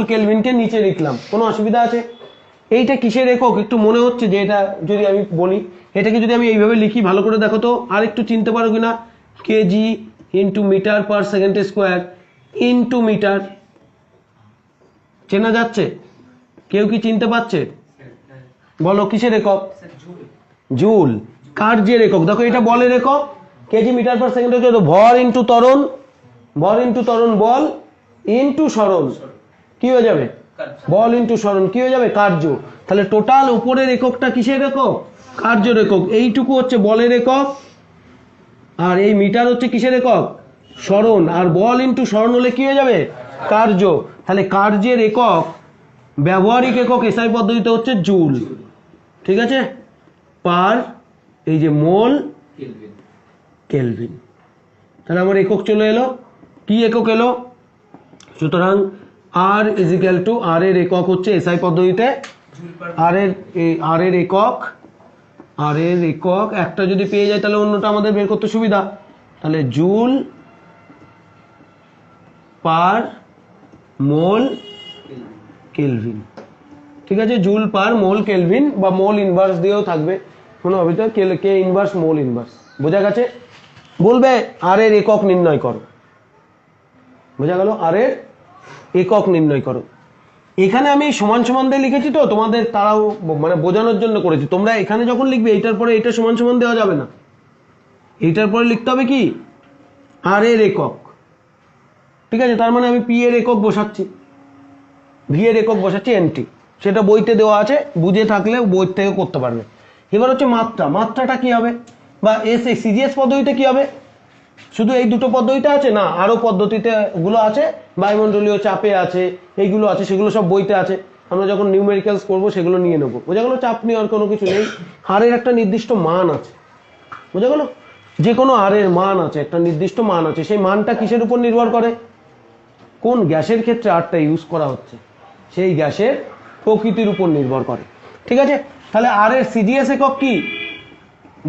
কেলভিনকে নিচে লিখলাম। কোনো অসুবিধা আছে? এইটা কিসের একক একটু মনে হচ্ছে যে এটা, যদি আমি বলি এটাকে যদি আমি এইভাবে লিখি, ভালো করে দেখো তো, আর একটু চিনতে পারো কিনা? Kg into metre per second square into metre. চেনা যাচ্ছে? কেউ কি চিনতে পারছে? বলো কিসের একক? জুল। কার্যের একক দেখো, এটা বলের একক, কেজি মিটার পার সেকেন্ড। ভর ইন্টু ত্বরণ, ভর ইন্টু ত্বরণ, বল ইন্টু সরণ, কি হয়ে যাবে? বল ইন্টু সরণ, কি হয়ে যাবে? কার্য। তাহলে টোটাল উপরের এককটা কিসের একক? কার্যের একক। এইটুকু হচ্ছে বলের একক, আর এই মিটার হচ্ছে কিসের একক? সরণ। আর বল ইন্টু সরণ হলে কি হয়ে যাবে? কার্য। তাহলে কার্যের একক, ব্যবহারিক একক এসআই পদ্ধতিতে হচ্ছে জুল, ঠিক আছে? পার এই যে মোল কেলভিন। তাহলে আমার একক চলে এলো। কি একক এলো? সুতরাং আর ইজ ইকুয়াল টু, আর এর একক হচ্ছে এসআই পদ্ধতিতে, আর এর একক একটা যদি পেয়ে যায় তাহলে অন্যটা আমাদের বের করতে সুবিধা। তাহলে জুল পার মোল কেলভিন, ঠিক আছে? জুল পার মোল কেলভিন, বা মোল ইনভার্স দিয়েও থাকবে, কোনো অসুবিধা। কে ইনভার্স, মোল ইনভার্স। বোঝা গেছে? বলবে আর এর একক নির্ণয় করো। বোঝা গেল? আর এর একক নির্ণয় করো। এখানে আমি সমান সমান দিয়ে লিখেছি, তো তোমাদের তারাও মানে বোঝানোর জন্য করেছি। তোমরা এখানে যখন লিখবে এইটার পরে এটা সমান সমান দেওয়া যাবে না, এইটার পরে লিখতে হবে কি? আর এর একক, ঠিক আছে? তার মানে আমি পি এর একক বসাচ্ছি, ভি এর একক বসাচ্ছি এনটি, সেটা বইতে দেওয়া আছে, বুঝে থাকলে বই থেকে করতে পারবে। এবার হচ্ছে মাত্রা। মাত্রাটা কি হবে? বা সিজিএস পদ্ধতিতে কি হবে? শুধু এই দুটো পদ্ধতিতে আছে না, আরো পদ্ধতিতে গুলো আছে, বায়ুমণ্ডলীয় চাপে আছে, এইগুলো আছে, সেগুলো সব বইতে আছে। আমরা যখন নিউমেরিক্যালস করবো সেগুলো নিয়ে নেবো। বোঝা গেল? চাপ নেওয়ার কোনো কিছু নেই। হারের একটা নির্দিষ্ট মান আছে, বোঝা গেল? যে কোনো হারের মান আছে, একটা নির্দিষ্ট মান আছে। সেই মানটা কিসের উপর নির্ভর করে? কোন গ্যাসের ক্ষেত্রে আরটা ইউজ করা হচ্ছে, সেই গ্যাসের প্রকৃতির উপর নির্ভর করে। ঠিক আছে, তাহলে আর এর সিজিএস একক কি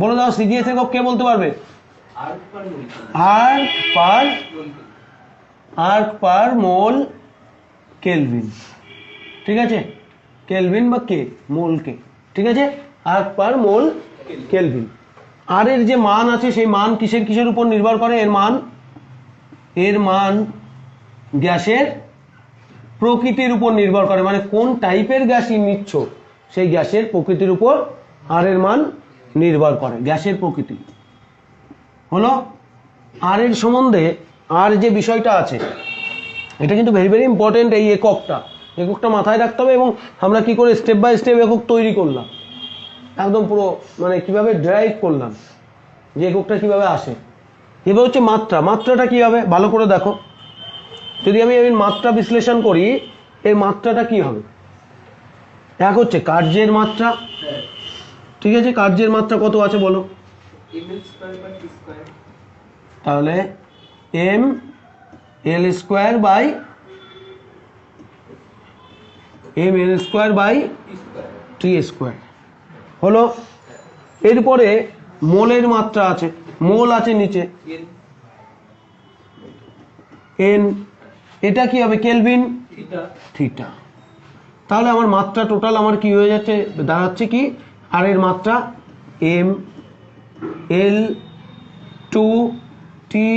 বলে দাও, সিজিএস একক কে বলতে পারবে? Erg per mole kelvin. ঠিক আছে, কেলভিন বা কে, মোল কে। ঠিক আছে, আর্ক পার মোল কেলভিন। আর এর যে মান আছে সেই মান কিসের কিসের উপর নির্ভর করে? এর মান গ্যাসের প্রকৃতির উপর নির্ভর করে, মানে কোন টাইপের গ্যাস নিচ্ছ সেই গ্যাসের প্রকৃতির উপর আর এর মান নির্ভর করে, গ্যাসের প্রকৃতি হলো। আর এর সম্বন্ধে আর যে বিষয়টা আছে এটা কিন্তু ভেরি ভেরি ইম্পর্টেন্ট। এই এককটা মাথায় রাখতে হবে, এবং আমরা কি করে স্টেপ বাই স্টেপ একক তৈরি করলাম, একদম পুরো মানে কিভাবে ড্রাইভ করলাম যে এককটা কিভাবে আসে। এবার হচ্ছে মাত্রাটা কি হবে ভালো করে দেখো। যদি আমি মাত্রা বিশ্লেষণ করি, এর মাত্রাটা কি হবে? এক হচ্ছে কার্যের মাত্রা। ঠিক আছে, কার্যের মাত্রা কত আছে বলো? তাহলে M L square by T square হলো। এরপরে মোলের মাত্রা আছে, মোল আছে নিচে এন, এটা কি হবে? Kelvin theta. তাহলে আমার মাত্রা টোটাল আমার কি হয়ে যাচ্ছে, দাঁড়াচ্ছে কি? আর এর মাত্রা M L two T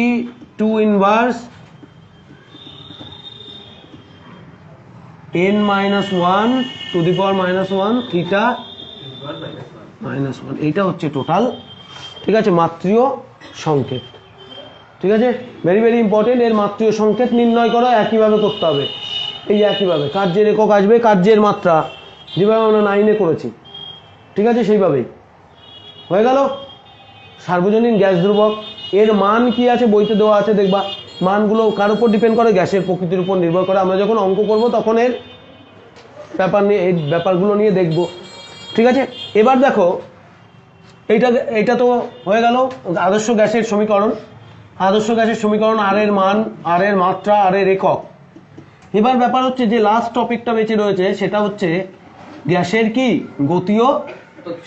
two inverse n minus one to the power minus one theta minus one, এইটা হচ্ছে টোটাল। ঠিক আছে, মাত্রীয় সংকেত। ঠিক আছে, ভেরি ভেরি ইম্পর্টেন্ট। এর মাত্রীয় সংকেত নির্ণয় করা একইভাবে করতে হবে, এই একইভাবে কার্যের একক আসবে, কার্যের মাত্রা যেভাবে আমরা 9-এ করেছি। ঠিক আছে, সেইভাবেই হয়ে গেল। সার্বজনীন গ্যাস ধ্রুবক, এর মান কি আছে বইতে দেওয়া আছে, দেখবা। মানগুলো কার উপর ডিপেন্ড করে? গ্যাসের প্রকৃতির উপর নির্ভর করে। আমরা যখন অঙ্ক করব তখন এর এই ব্যাপারগুলো নিয়ে দেখব। ঠিক আছে, এবার দেখো এইটা তো হয়ে গেল আদর্শ গ্যাসের সমীকরণ। আর এর মান, আর এর মাত্রা, আর এর একক। এবার ব্যাপার হচ্ছে যে লাস্ট টপিকটা বেঁচে রয়েছে, সেটা হচ্ছে গ্যাসের কি গতীয়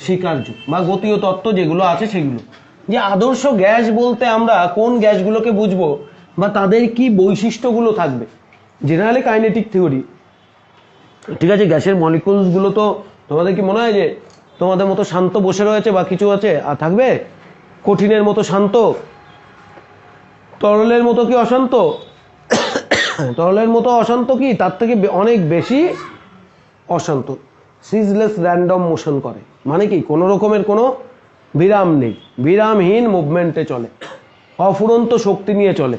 স্বীকার্য বা গতীয় তত্ত্ব যেগুলো আছে সেগুলো। যে আদর্শ গ্যাস বলতে আমরা কোন গ্যাসগুলোকে বুঝবো বা তাদের কি বৈশিষ্ট্যগুলো থাকবে। Generally kinetic theory. ঠিক আছে, গ্যাসের মলিকুলসগুলো তো তোমাদের কি মনে হয় যে তোমাদের মতো শান্ত বসে রয়েছে বা কিছু আছে আর থাকবে? কঠিনের মতো শান্ত, তরলের মতো কি অশান্ত? তরলের মতো অশান্ত কি, তার থেকে অনেক বেশি অশান্ত। সিজলেস র্যান্ডম মোশন করে, মানে কি কোনো রকমের কোনো বিরাম নেই, বিরামহীন মুভমেন্টে চলে, অফুরন্ত শক্তি নিয়ে চলে।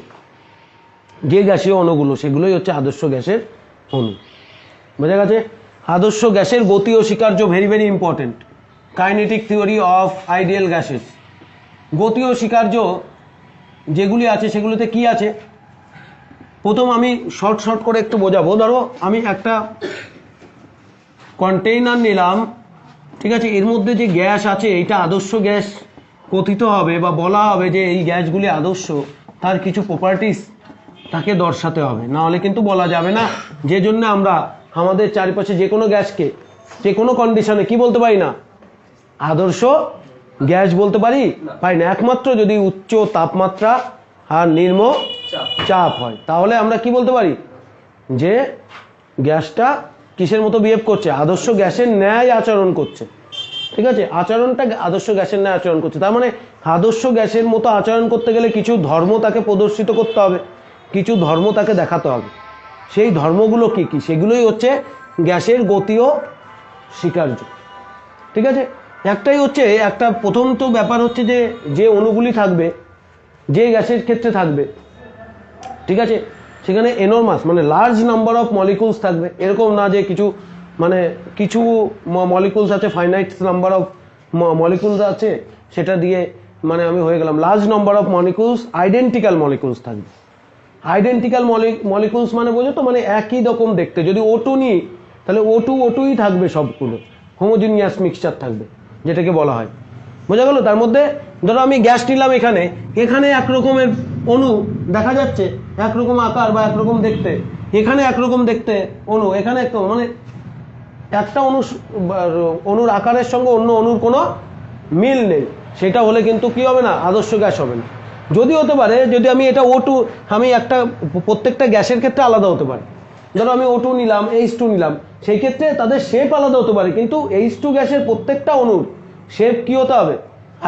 যে গ্যাসীয় অণুগুলো সেগুলোই হচ্ছে আদর্শ গ্যাসের অণু। বোঝা গেছে? আদর্শ গ্যাসের গতীয় স্বীকার্য very very important. Kinetic theory of ideal gases. গতীয় স্বীকার্য যেগুলি আছে সেগুলোতে কি আছে প্রথম আমি শর্ট করে একটু বোঝাবো। ধরো আমি একটা কন্টেইনার নিলাম, ঠিক আছে, এর মধ্যে যে গ্যাস আছে এটা আদর্শ গ্যাস কথিত হবে বা বলা হবে যে এই গ্যাসগুলি আদর্শ, তার কিছু প্রপার্টিস তাকে দর্শাতে হবে, না হলে কিন্তু বলা যাবে না। যে জন্য আমরা আমাদের চারিপাশে যে কোনো গ্যাসকে যে কোনো কন্ডিশনে কি বলতে পারি না, আদর্শ গ্যাস বলতে পারি না। একমাত্র যদি উচ্চ তাপমাত্রা আর নিম্ন চাপ হয়, তাহলে আমরা কি বলতে পারি যে গ্যাসটা কিসের মতো বিহেভ করছে, আদর্শ গ্যাসের ন্যায় আচরণ করছে। ঠিক আছে, আচরণটা আদর্শ গ্যাসের ন্যায় আচরণ করছে, তার মানে আদর্শ গ্যাসের মতো আচরণ করতে গেলে কিছু ধর্ম তাকে প্রদর্শিত করতে হবে, কিছু ধর্ম তাকে দেখাতে হবে। সেই ধর্মগুলো কি কি, সেগুলোই হচ্ছে গ্যাসের গতীয় স্বীকার্য। ঠিক আছে, একটাই হচ্ছে একটা প্রথম তো ব্যাপার হচ্ছে যে যে অণুগুলি থাকবে যে গ্যাসের ক্ষেত্রে থাকবে, ঠিক আছে, সেখানে এনরমাস মানে লার্জ নাম্বার অফ মলিকুলস থাকবে। এরকম না যে কিছু মানে কিছু মলিকুলস আছে, ফাইনাইট নাম্বার অফ মলিকুলস আছে, সেটা দিয়ে মানে আমি হয়ে গেলাম। Large number of molecules, identical molecules থাকবে। আইডেন্টিক্যাল মলিকুলস মানে বোঝো তো, মানে একই রকম দেখতে। যদি O2 নিই তাহলে O2ই থাকবে, সবগুলো হোমোজিনিয়াস মিক্সচার থাকবে যেটাকে বলা হয়। বোঝা গেল? তার মধ্যে ধরো আমি গ্যাস নিলাম, এখানে একরকমের অণু দেখা যাচ্ছে, একরকম আকার বা একরকম দেখতে, এখানে একরকম দেখতে অণু, এখানে মানে একটা অণুর আকারের সঙ্গে অন্য অণুর কোনো মিল নেই, সেটা হলে কিন্তু কি হবে না, আদর্শ গ্যাস হবে না। যদি হতে পারে, যদি আমি এটা O2, আমি একটা প্রত্যেকটা গ্যাসের ক্ষেত্রে আলাদা হতে পারে, ধরো আমি O2 নিলাম, H2 নিলাম, সেই ক্ষেত্রে তাদের শেপ আলাদা হতে পারে, কিন্তু H2 গ্যাসের প্রত্যেকটা অণুর শেপ কি হতে হবে,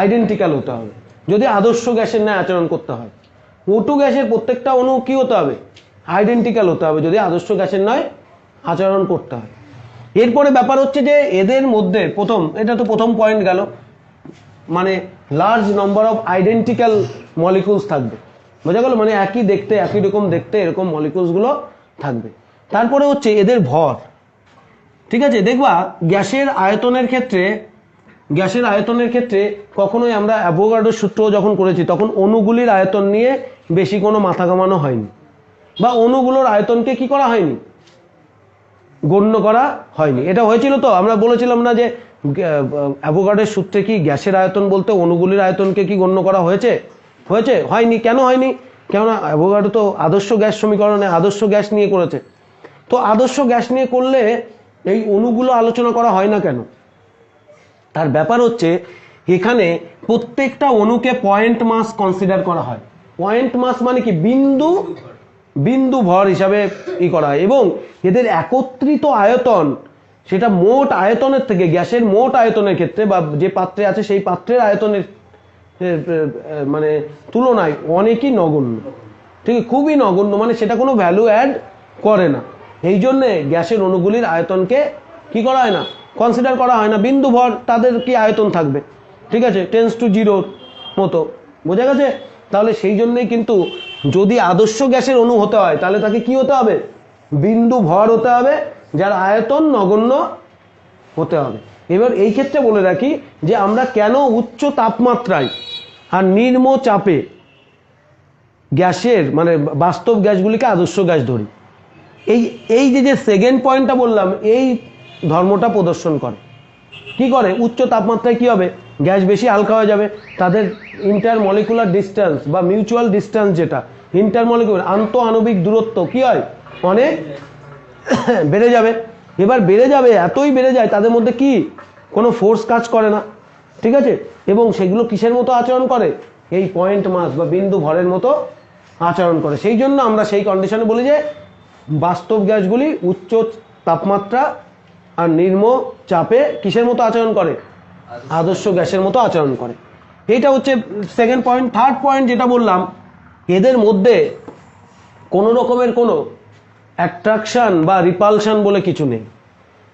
আইডেন্টিক্যাল হতে হবে যদি আদর্শ গ্যাসের ন্যায় আচরণ করতে হয়। O2 গ্যাসের প্রত্যেকটা অণু কি হতে হবে, আইডেন্টিক্যাল হতে হবে যদি আদর্শ গ্যাসের নয় আচরণ করতে হয়। এরপরে ব্যাপার হচ্ছে যে এদের মধ্যে এটা তো প্রথম পয়েন্ট গেল, মানে large number of identical molecules থাকবে, বোঝা গেল, মানে একই দেখতে, একই রকম দেখতে এরকম মলিকুলসগুলো থাকবে। তারপরে হচ্ছে এদের ভর, ঠিক আছে। দেখবা গ্যাসের আয়তনের ক্ষেত্রে কখনোই আমরা অ্যাভোগাড্রোর সূত্র যখন করেছি তখন অণুগুলির আয়তন নিয়ে বেশি কোনো মাথা ঘামানো হয়নি, বা অণুগুলোর আয়তনকে কি করা হয়নি, গণ্য করা হয়নি। এটা হয়েছিল তো, আমরা বলেছিলাম না যে অ্যাভোগাড্রোর সূত্রে কি গ্যাসের আয়তন বলতে অণুগুলির আয়তনকে কি গণ্য করা হয়েছে? হয়নি। কেন হয়নি? কেননা অ্যাভোগাড্রো তো আদর্শ গ্যাস সমীকরণে আদর্শ গ্যাস নিয়ে করেছে। তো আদর্শ গ্যাস নিয়ে করলে এই অণুগুলো আলোচনা করা হয় না কেন? তার ব্যাপার হচ্ছে এখানে প্রত্যেকটা অণুকে পয়েন্ট মাস কনসিডার করা হয়। পয়েন্ট মাস মানে কি, বিন্দু ভর হিসাবে করা হয়, এবং এদের একত্রিত আয়তন সেটা মোট আয়তনের থেকে, গ্যাসের মোট আয়তনের ক্ষেত্রে বা যে পাত্রে আছে সেই পাত্রের আয়তনের মানে তুলনায় অনেকই নগণ্য, ঠিক আছে, খুবই নগণ্য, মানে সেটা কোনো ভ্যালু অ্যাড করে না। এই জন্যে গ্যাসের অণুগুলির আয়তনকে কি করা হয় না, কনসিডার করা হয় না। বিন্দু ভর তাদের কি আয়তন থাকবে, ঠিক আছে, 10⁻⁴ মতো, বোঝা গেছে। তাহলে সেই জন্যই কিন্তু যদি আদর্শ গ্যাসের অণু হতে হয় তাহলে তাকে কি হতে হবে, বিন্দু ভর হতে হবে, যার আয়তন নগণ্য হতে হবে। এবার এই ক্ষেত্রে বলে রাখি যে আমরা কেন উচ্চ তাপমাত্রায় আর নিম্ন চাপে গ্যাসের মানে বাস্তব গ্যাসগুলিকে আদর্শ গ্যাস ধরি। এই যে সেকেন্ড পয়েন্টটা বললাম, এই ধর্মটা প্রদর্শন করে। কি করে, উচ্চ তাপমাত্রায় কি হবে, গ্যাস বেশি হালকা হয়ে যাবে, তাদের ইন্টারমলিকুলার ডিস্টেন্স বা মিউচুয়াল ডিস্টেন্স, যেটা ইন্টারমলিকুলার আন্তঃআণবিক দূরত্ব কি হয়, অনেক বেড়ে যাবে। এবার বেড়ে যাবে, এতই বেড়ে যায় তাদের মধ্যে কি কোনো ফোর্স কাজ করে না, ঠিক আছে, এবং সেগুলো কিসের মতো আচরণ করে, এই পয়েন্ট মাস বা বিন্দু ভরের মতো আচরণ করে। সেই জন্য আমরা সেই কন্ডিশনে বলি যে বাস্তব গ্যাসগুলি উচ্চ তাপমাত্রা আর নিম্ন চাপে কিসের মতো আচরণ করে, আদর্শ গ্যাসের মতো আচরণ করে। এইটা হচ্ছে সেকেন্ড পয়েন্ট। থার্ড পয়েন্ট যেটা বললাম, এদের মধ্যে কোনো রকমের কোনো অ্যাট্রাকশন বা রিপালশন বলে কিছু নেই,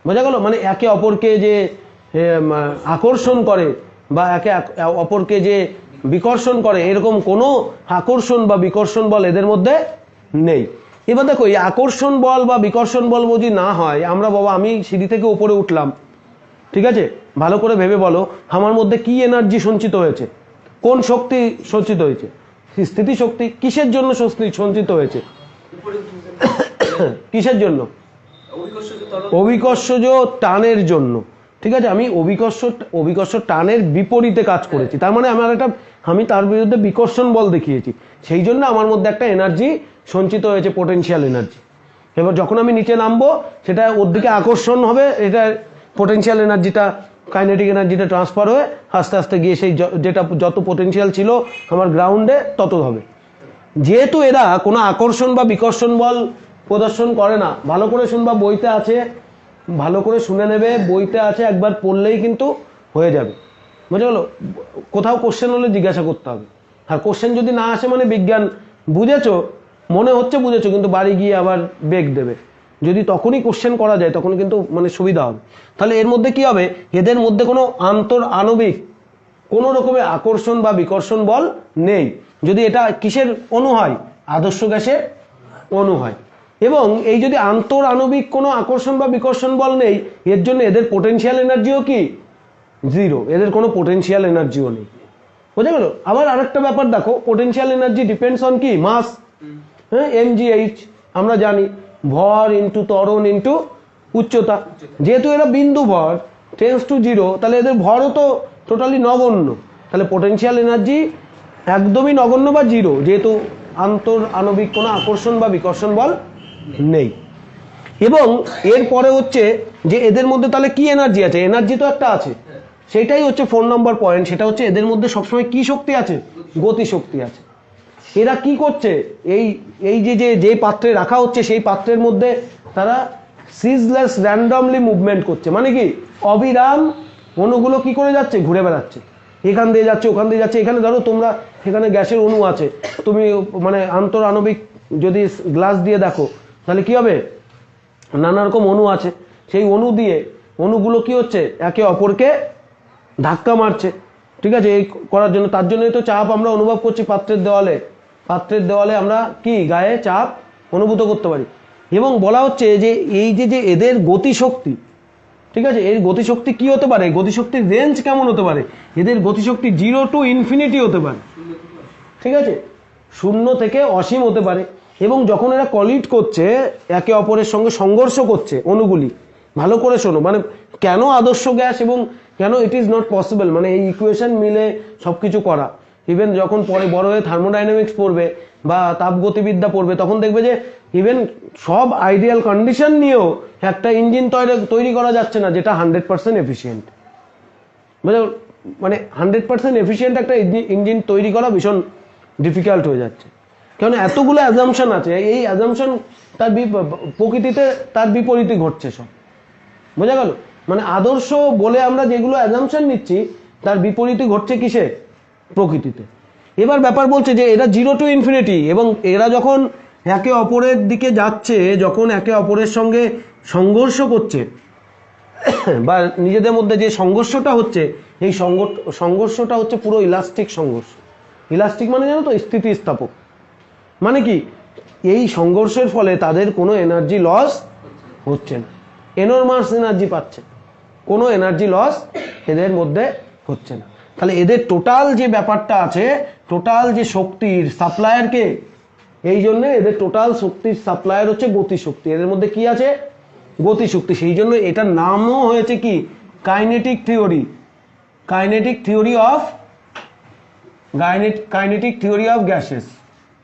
বোঝা গেল, মানে একে অপরকে যে আকর্ষণ করে বা একে অপরকে যে বিকর্ষণ করে, এরকম কোনো আকর্ষণ বা বিকর্ষণ বল এদের মধ্যে নেই। এবার দেখো, এই আকর্ষণ বল বা বিকর্ষণ বল যদি না হয়, আমি সিঁড়ি থেকে উপরে উঠলাম, ঠিক আছে, ভালো করে ভেবে বলো আমার মধ্যে কি এনার্জি সঞ্চিত হয়েছে, কোন শক্তি সঞ্চিত হয়েছে, স্থিতি শক্তি। কিসের জন্য সঞ্চিত হয়েছে, কিসের জন্য, অভিকর্ষজ টানের জন্য, ঠিক আছে। আমি অভিকর্ষ টানের বিপরীতে কাজ করেছি, তার মানে আমি তার বিরুদ্ধে বিকর্ষণ বল দেখিয়েছি, সেই জন্য আমার মধ্যে একটা এনার্জি সঞ্চিত হয়েছে, পোটেনশিয়াল এনার্জি। এবার যখন আমি নিচে নামবো সেটা ওর দিকে আকর্ষণ হবে, এটা পোটেনশিয়াল এনার্জিটা কাইনেটিক এনার্জিটা ট্রান্সফার হয়ে আস্তে আস্তে গিয়ে সেই যেটা যত পোটেনশিয়াল ছিল আমার গ্রাউন্ডে তত হবে। যেহেতু এরা কোনো আকর্ষণ বা বিকর্ষণ বল প্রদর্শন করে না, ভালো করে শুনবা, বইতে আছে, ভালো করে শুনে নেবে, বইতে আছে, একবার পড়লেই কিন্তু হয়ে যাবে, বুঝে গেল। কোথাও কোশ্চেন হলে জিজ্ঞাসা করতে হবে, আর কোশ্চেন যদি না আসে মানে বিজ্ঞান বুঝেছো, মনে হচ্ছে বুঝেছো, কিন্তু বাড়ি গিয়ে আবার বেগ দেবে। যদি তখনই কোশ্চেন করা যায় তখন কিন্তু মানে সুবিধা হবে। তাহলে এর মধ্যে কি হবে, এদের মধ্যে কোনো আণবিক কোনো রকমের আকর্ষণ বা বিকর্ষণ বল নেই। যদি এটা কিসের অণু হয়, আদর্শ গ্যাসের অণু হয়। এবং এই যদি আণবিক কোনো আকর্ষণ বা বিকর্ষণ বল নেই, এর জন্য এদের পোটেনশিয়াল এনার্জিও কি জিরো, এদের কোনো পোটেনশিয়াল এনার্জিও নেই, বোঝা গেল। আবার আরেকটা ব্যাপার দেখো, পোটেনশিয়াল এনার্জি ডিপেন্ডস অন কি, মাস, হ্যাঁ, mgh আমরা জানি, ভর ইন্টু ত্বরণ ইন্টু উচ্চতা। যেহেতু এরা বিন্দু ভর 10⁻⁴, তাহলে এদের ভরও তো টোটালি নগণ্য, তাহলে পোটেনশিয়াল এনার্জি একদমই নগণ্য বা জিরো, যেহেতু আণবিক কোনো আকর্ষণ বা বিকর্ষণ বল নেই। এবং এরপরে হচ্ছে যে এদের মধ্যে তাহলে কি এনার্জি আছে, এনার্জি তো একটা আছে, সেটাই হচ্ছে 4 নম্বর পয়েন্ট, সেটা হচ্ছে এদের মধ্যে সবসময় কি শক্তি আছে, গতি শক্তি আছে। এরা কি করছে, এই এই যে পাত্রে রাখা হচ্ছে সেই পাত্রের মধ্যে তারা সিজলেস র্যান্ডমলি মুভমেন্ট করছে, মানে কি অবিরাম অণুগুলো কি করে যাচ্ছে, ঘুরে বেড়াচ্ছে, এখান দিয়ে যাচ্ছে ওখান দিয়ে যাচ্ছে। এখানে ধরো তোমরা এখানে গ্যাসের অণু আছে, তুমি মানে আন্তরাণবিক যদি গ্লাস দিয়ে দেখো তাহলে কি হবে, নানা রকম অণু আছে, সেই অণু দিয়ে অণুগুলো কি হচ্ছে একে অপরকে ধাক্কা মারছে, ঠিক আছে, এই করার জন্য, তার জন্যই তো চাপ আমরা অনুভব করছি পাত্রের দেওয়ালে আমরা কি গায়ে চাপ অনুভূত করতে পারি। এবং বলা হচ্ছে যে এই যে এদের গতিশক্তি, ঠিক আছে, এর গতিশক্তি কি হতে পারে, গতিশক্তির রেঞ্জ কেমন হতে পারে, এদের গতিশক্তি 0 to ইনফিনিটি হতে পারে, ঠিক আছে, 0 থেকে অসীম হতে পারে। এবং যখন এরা কলিড করছে, একে অপরের সঙ্গে সংঘর্ষ করছে অণুগুলি, ভালো করে শোনো, মানে কেন আদর্শ গ্যাস এবং কেন ইট ইজ নট পসিবল, মানে এই ইকুয়েশন মিলে সব কিছু করা। ইভেন যখন পরে বড় হয়ে থার্মোডাইনামিক্স পড়বে বা তাপগতিবিদ্যা পড়বে, তখন দেখবে যে ইভেন সব আইডিয়াল কন্ডিশন নিয়েও একটা ইঞ্জিন তৈরি করা যাচ্ছে না যেটা 100% এফিসিয়েন্ট, মানে 100% এফিসিয়েন্ট একটা ইঞ্জিন তৈরি করা ভীষণ ডিফিকাল্ট হয়ে যাচ্ছে, কারণ এতগুলো অ্যাজাম্পশন আছে, এই অ্যাজাম্পশন তার প্রকৃতিতে তার বিপরীতই ঘটছে সব, বোঝা গেল, মানে আদর্শ বলে আমরা যেগুলো অ্যাজাম্পশন নিচ্ছি তার বিপরীতই ঘটছে কিসে, প্রকৃতিতে। এবার ব্যাপার বলছে যে এরা 0 to ইনফিনিটি, এবং এরা যখন একে অপরের দিকে যাচ্ছে, যখন একে অপরের সঙ্গে সংঘর্ষ করছে বা নিজেদের মধ্যে যে সংঘর্ষটা হচ্ছে, এই সংঘর্ষটা হচ্ছে পুরো ইলাস্টিক সংঘর্ষ। ইলাস্টিক মানে জানো তো স্থিতিস্থাপক, মানে কি এই সংঘর্ষের ফলে তাদের কোনো এনার্জি লস হচ্ছে না, এনরমাস এনার্জি পাচ্ছে, কোনো এনার্জি লস এদের মধ্যে হচ্ছে না। তাহলে এদের টোটাল যে ব্যাপারটা আছে, টোটাল যে শক্তির সাপ্লায়ারকে, এই জন্য এদের টোটাল শক্তির সাপ্লায়ার হচ্ছে গতিশক্তি, এদের মধ্যে কি আছে, গতিশক্তি। সেই জন্য এটার নামও হয়েছে কি, kinetic theory, kinetic theory of gases,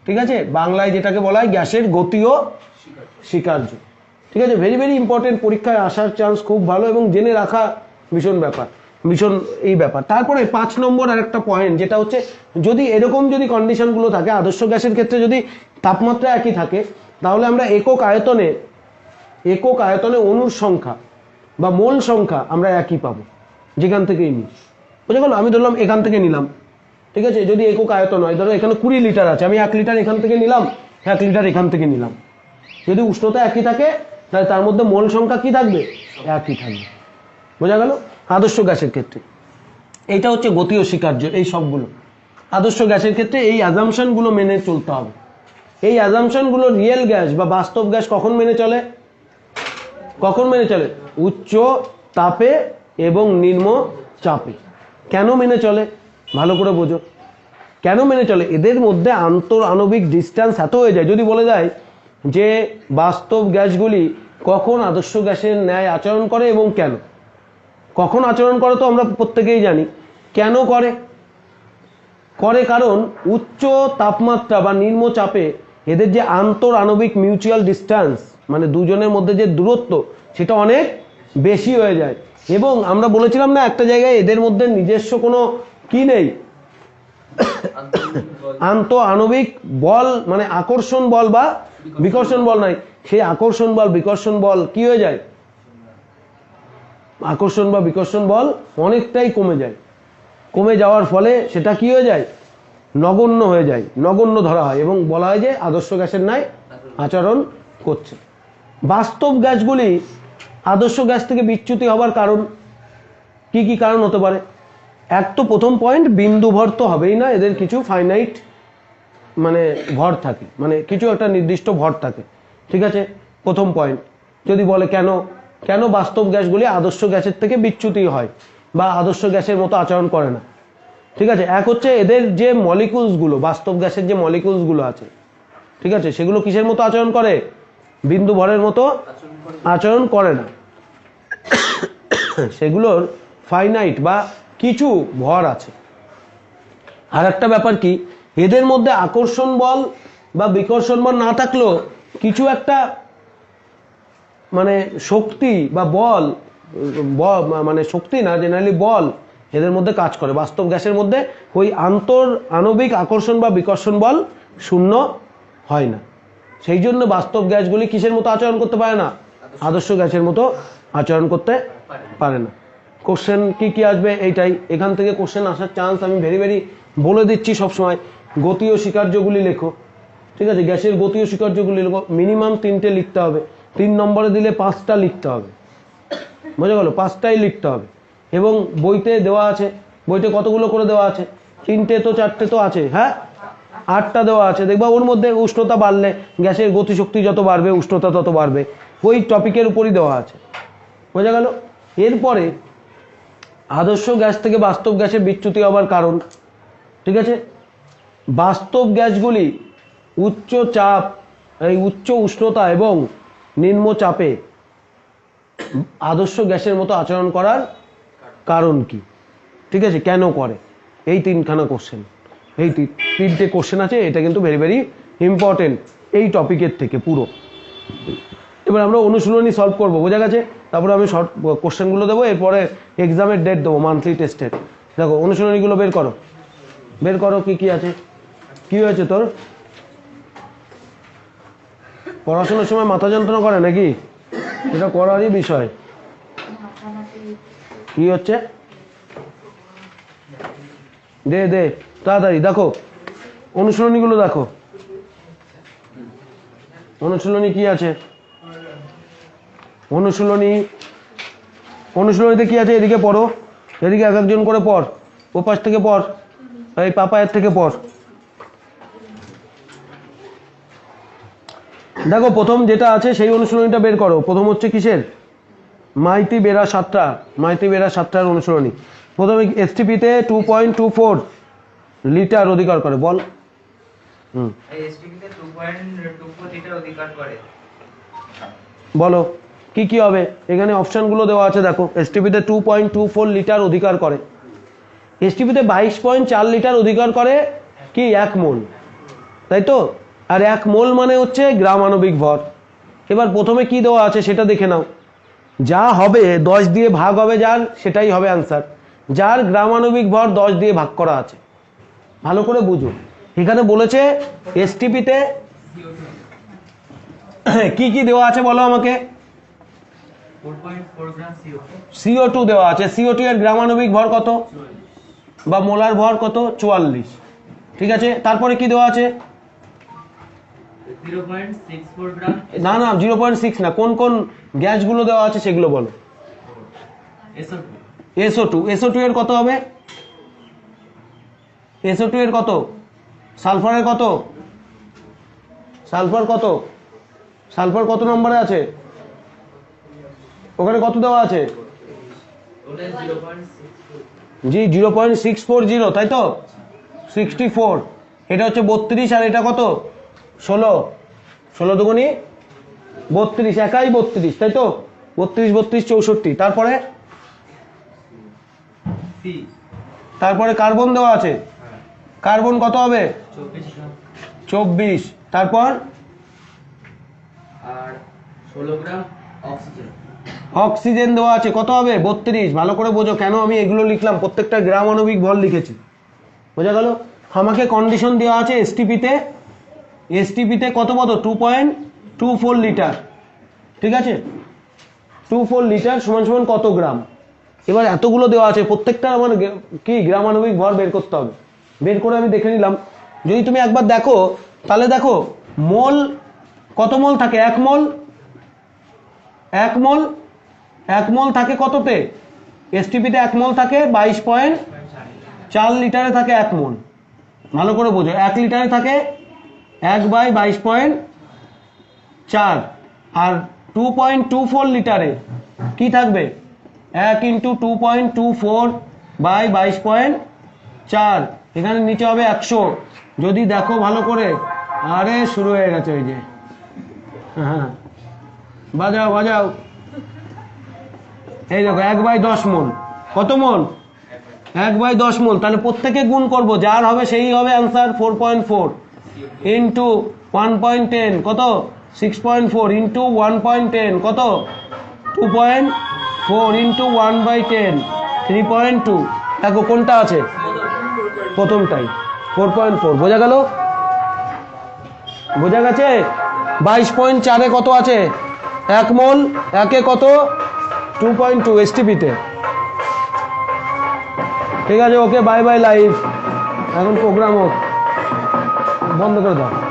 ঠিক আছে, বাংলায় যেটাকে বলা হয় গ্যাসের গতীয় স্বীকার্য, ঠিক আছে, ভেরি ভেরি ইম্পর্টেন্ট, পরীক্ষায় আসার চান্স খুব ভালো এবং জেনে রাখা ভীষণ এই ব্যাপার। তারপরে 5 নম্বর আর একটা পয়েন্ট, যেটা হচ্ছে যদি এরকম যদি কন্ডিশনগুলো থাকে, আদর্শ গ্যাসের ক্ষেত্রে যদি তাপমাত্রা একই থাকে, তাহলে আমরা একক আয়তনে অণুর সংখ্যা বা মোল সংখ্যা আমরা একই পাবো, যেখান থেকেই নিই, বুঝে গেল, আমি ধরলাম এখান থেকে নিলাম, ঠিক আছে, যদি একক আয়তন হয়, ধরো এখানে 20 লিটার আছে, আমি 1 লিটার এখান থেকে নিলাম, 1 লিটার এখান থেকে নিলাম, যদি উষ্ণতা একই থাকে তাহলে তার মধ্যে মোল সংখ্যা কি থাকবে, একই থাকবে, বোঝা গেল। আদর্শ গ্যাসের ক্ষেত্রে এইটা হচ্ছে গতীয় স্বীকার্য, এই সবগুলো আদর্শ গ্যাসের ক্ষেত্রে এই অ্যাজাম্পশনগুলো মেনে চলতে হবে। এই অ্যাজাম্পশনগুলো রিয়েল গ্যাস বা বাস্তব গ্যাস কখন মেনে চলে, উচ্চ তাপে এবং নিম্ন চাপে। কেন মেনে চলে, ভালো করে বোঝো, কেন মেনে চলে, এদের মধ্যে আন্তরাণবিক ডিস্টেন্স এত হয়ে যায়। যদি বলে যায় যে বাস্তব গ্যাসগুলি কখন আদর্শ গ্যাসের ন্যায় আচরণ করে এবং কেন, কখন আচরণ করে তো আমরা প্রত্যেকেই জানি, কেন করে, কারণ উচ্চ তাপমাত্রা বা নিম্ন চাপে এদের যে আন্তরাণবিক মিউচুয়াল ডিস্টেন্স, মানে দুজনের মধ্যে যে দূরত্ব, সেটা অনেক বেশি হয়ে যায়। এবং আমরা বলেছিলাম না একটা জায়গায় এদের মধ্যে নিজস্ব কোনো কি নেই, আন্তঃআণবিক বল, মানে আকর্ষণ বল বা বিকর্ষণ বল নাই, সেই আকর্ষণ বল বিকর্ষণ বল কি হয়ে যায়, আকর্ষণ বা বিকর্ষণ বল অনেকটাই কমে যাওয়ার ফলে সেটা কি হয়ে যায়, নগণ্য হয়ে যায়, নগণ্য ধরা হয় এবং বলা হয় যে আদর্শ গ্যাসের ন্যায় আচরণ করছে। বাস্তব গ্যাসগুলি আদর্শ গ্যাস থেকে বিচ্যুতি হবার কারণ কি কি কারণ হতে পারে, এক তো প্রথম পয়েন্ট, বিন্দু ভর তো হবেই না, এদের কিছু ফাইনাইট মানে ভর থাকে, মানে কিছু একটা নির্দিষ্ট ভর থাকে, ঠিক আছে, প্রথম পয়েন্ট। যদি বলে কেন বাস্তব গ্যাসগুলি আদর্শ গ্যাসের থেকে বিচ্যুতি হয় বা আদর্শ গ্যাসের মতো আচরণ করে না, ঠিক আছে, এক হচ্ছে এদের যে মলিকুলসগুলো, বাস্তব গ্যাসের যে মলিকুলসগুলো আছে, ঠিক আছে, সেগুলো কিসের মতো আচরণ করে, বিন্দু ভরের মতো আচরণ করে না, সেগুলোর ফাইনাইট বা কিছু ভর আছে। আর একটা ব্যাপার কি, এদের মধ্যে আকর্ষণ বল বা বিকর্ষণ বল না থাকলেও কিছু একটা মানে শক্তি বা বল, মানে শক্তি না, জেনারেলি বল এদের মধ্যে কাজ করে। বাস্তব গ্যাসের মধ্যে ওই আণবিক আকর্ষণ বা বিকর্ষণ বল শূন্য হয় না। সেই জন্য বাস্তব গ্যাসগুলি কিসের মতো আচরণ করতে পারে না? আদর্শ গ্যাসের মতো আচরণ করতে পারে না। কোশ্চেন কি আসবে এইটাই, এখান থেকে কোশ্চেন আসার চান্স আমি ভেরি বলে দিচ্ছি সবসময়। গতীয় স্বীকার্যগুলি লেখো, ঠিক আছে? গ্যাসের গতীয় স্বীকার্যগুলি লেখো, মিনিমাম 3টে লিখতে হবে। 3 নম্বরে দিলে 5টা লিখতে হবে, বোঝা গেল? 5টাই লিখতে হবে। এবং বইতে দেওয়া আছে, বইতে কতগুলো করে দেওয়া আছে? 3টে তো 4টে তো আছে, হ্যাঁ 8টা দেওয়া আছে। দেখবা ওর মধ্যে উষ্ণতা বাড়লে গ্যাসের গতিশক্তি যত বাড়বে উষ্ণতা তত বাড়বে, ওই টপিকের উপরই দেওয়া আছে, বোঝা গেল? এরপরে আদর্শ গ্যাস থেকে বাস্তব গ্যাসের বিচ্যুতি হবার কারণ, ঠিক আছে? বাস্তব গ্যাসগুলি উচ্চ চাপ, এই উচ্চ উষ্ণতা এবং নিম্ন চাপে আদর্শ গ্যাসের মতো আচরণ করার কারণ কি, ঠিক আছে? কেন করে? এই 3খানা কোশ্চেন, এই 3টে কোশ্চেন আছে। এটা কিন্তু ভেরি ইম্পর্টেন্ট এই টপিকের থেকে পুরো। এবার আমরা অনুশীলনী সলভ করবো, বোঝা গেছে? তারপরে আমি শর্ট কোশ্চেনগুলো দেবো, এরপরে এক্সামের ডেট দেবো, মান্থলি টেস্টের। দেখো অনুশীলনীগুলো বের করো, বের করো কি আছে। কি হয়েছে তোর? পড়াশোনার সময় মাথা যন্ত্রণা করে নাকি? এটা করারই বিষয়। কি হচ্ছে? দে তাড়াতাড়ি দেখো অনুশীলনীগুলো, দেখো অনুশীলনী কি আছে। অনুশীলনীতে কি আছে? এদিকে পড়ো, এদিকে এক একজন করে পড়, ও পাশ থেকে পড়, এই পাপায়ের থেকে পড়। দেখো প্রথম যেটা আছে সেই অনুশীলনীটা বের করো। প্রথম হচ্ছে কিসের? মাইতি বেড়া সাতটার অনুশীলনী। প্রথমে এসটিপিতে 2.24 লিটার অধিকার করে, বল। এসটিপিতে 2.24 লিটার অধিকার করে। বলো কি হবে? এখানে অপশনগুলো দেওয়া আছে, দেখো। এসটিপিতে 2.24 লিটার অধিকার করে। এসটিপিতে 22.4 লিটার অধিকার করে কি? 1 মোল, তাই তো? আর 1 মোল মানে হচ্ছে গ্রাম আণবিক ভর। এবার প্রথমে কি দেওয়া আছে সেটা দেখে নাও। যা হবে 10 দিয়ে ভাগ হবে যার, সেটাই হবে অ্যান্সার। যার গ্রাম আণবিক ভর 10 দিয়ে ভাগ করা আছে, ভালো করে বুঝো। এখানে বলেছে এসটিপিতে কি দেওয়া আছে বলো আমাকে। 4.4 গ্রাম CO2 দেওয়া আছে। CO2 এর গ্রাম আণবিক ভর কত বা মোলার ভর কত? 44, ঠিক আছে? তারপরে কি দেওয়া আছে? 0.64 গ্রাম। না 0.6 না, কোন গ্যাসগুলো দেওয়া আছে সেগুলো বলো। SO2 এর কত হবে? SO2 এর কত? সালফারের কত? সালফার কত নম্বরে আছে? ওখানে কত দেওয়া আছে? জি 0.640, তাই তো? 64, এটা হচ্ছে 32, আর এটা কত? 16 দুগুণী 32, একাই 32, তাই তো? 32 64। তারপরে কার্বন দেওয়া আছে। কার্বন কত হবে? 24। তারপর আর 16 গ্রাম অক্সিজেন দেওয়া আছে, কত হবে? 32। ভালো করে বোঝো কেন আমি এগুলো লিখলাম, প্রত্যেকটা গ্রাম আণবিক ভর লিখেছি, বোঝা গেল? আমাকে কন্ডিশন দেওয়া আছে এসটিপিতে কত? 2.24 লিটার, ঠিক আছে? 24 লিটার সমান কত গ্রাম? এবার এতগুলো দেওয়া আছে, প্রত্যেকটা আমার কি গ্রাম আণবিক ভর বের করতে হবে। বের করে আমি দেখে নিলাম। যদি তুমি একবার দেখো তাহলে দেখো মোল কত মোল থাকে? 1 মোল থাকে কততে? এসটিপিতে 1 মোল থাকে 22.4 লিটারে থাকে 1 মোল। ভালো করে বোঝো, 1 লিটারে থাকে 1/22.4, আর 2.24 লিটারে কি থাকবে? 1 × 2.24/22.4, এখানে নিচে হবে 100। যদি দেখো ভালো করে, আরে শুরু হয়ে গেছে ওই যে, হ্যাঁ বাজাও। এই দেখো 1/10 মোল। কত মোল? 1/10 মোল। তাহলে প্রত্যেকে গুণ করব, যার হবে সেই হবে অ্যান্সার। 4.4 × 1.10 কত? 6.4 ইন্টু 1.10 কত 2.4 ইন্টু 1/10 3.2। দেখো কোনটা আছে প্রথমটাই 4.4 বোঝা গেল বোঝা গেছে 22.4 কত আছে 1 মোল একে কত 2.2 এসটিপিতে ঠিক আছে ওকে বাই বাই লাইভ এখন প্রোগ্রাম হোক বন্ধ করে দাও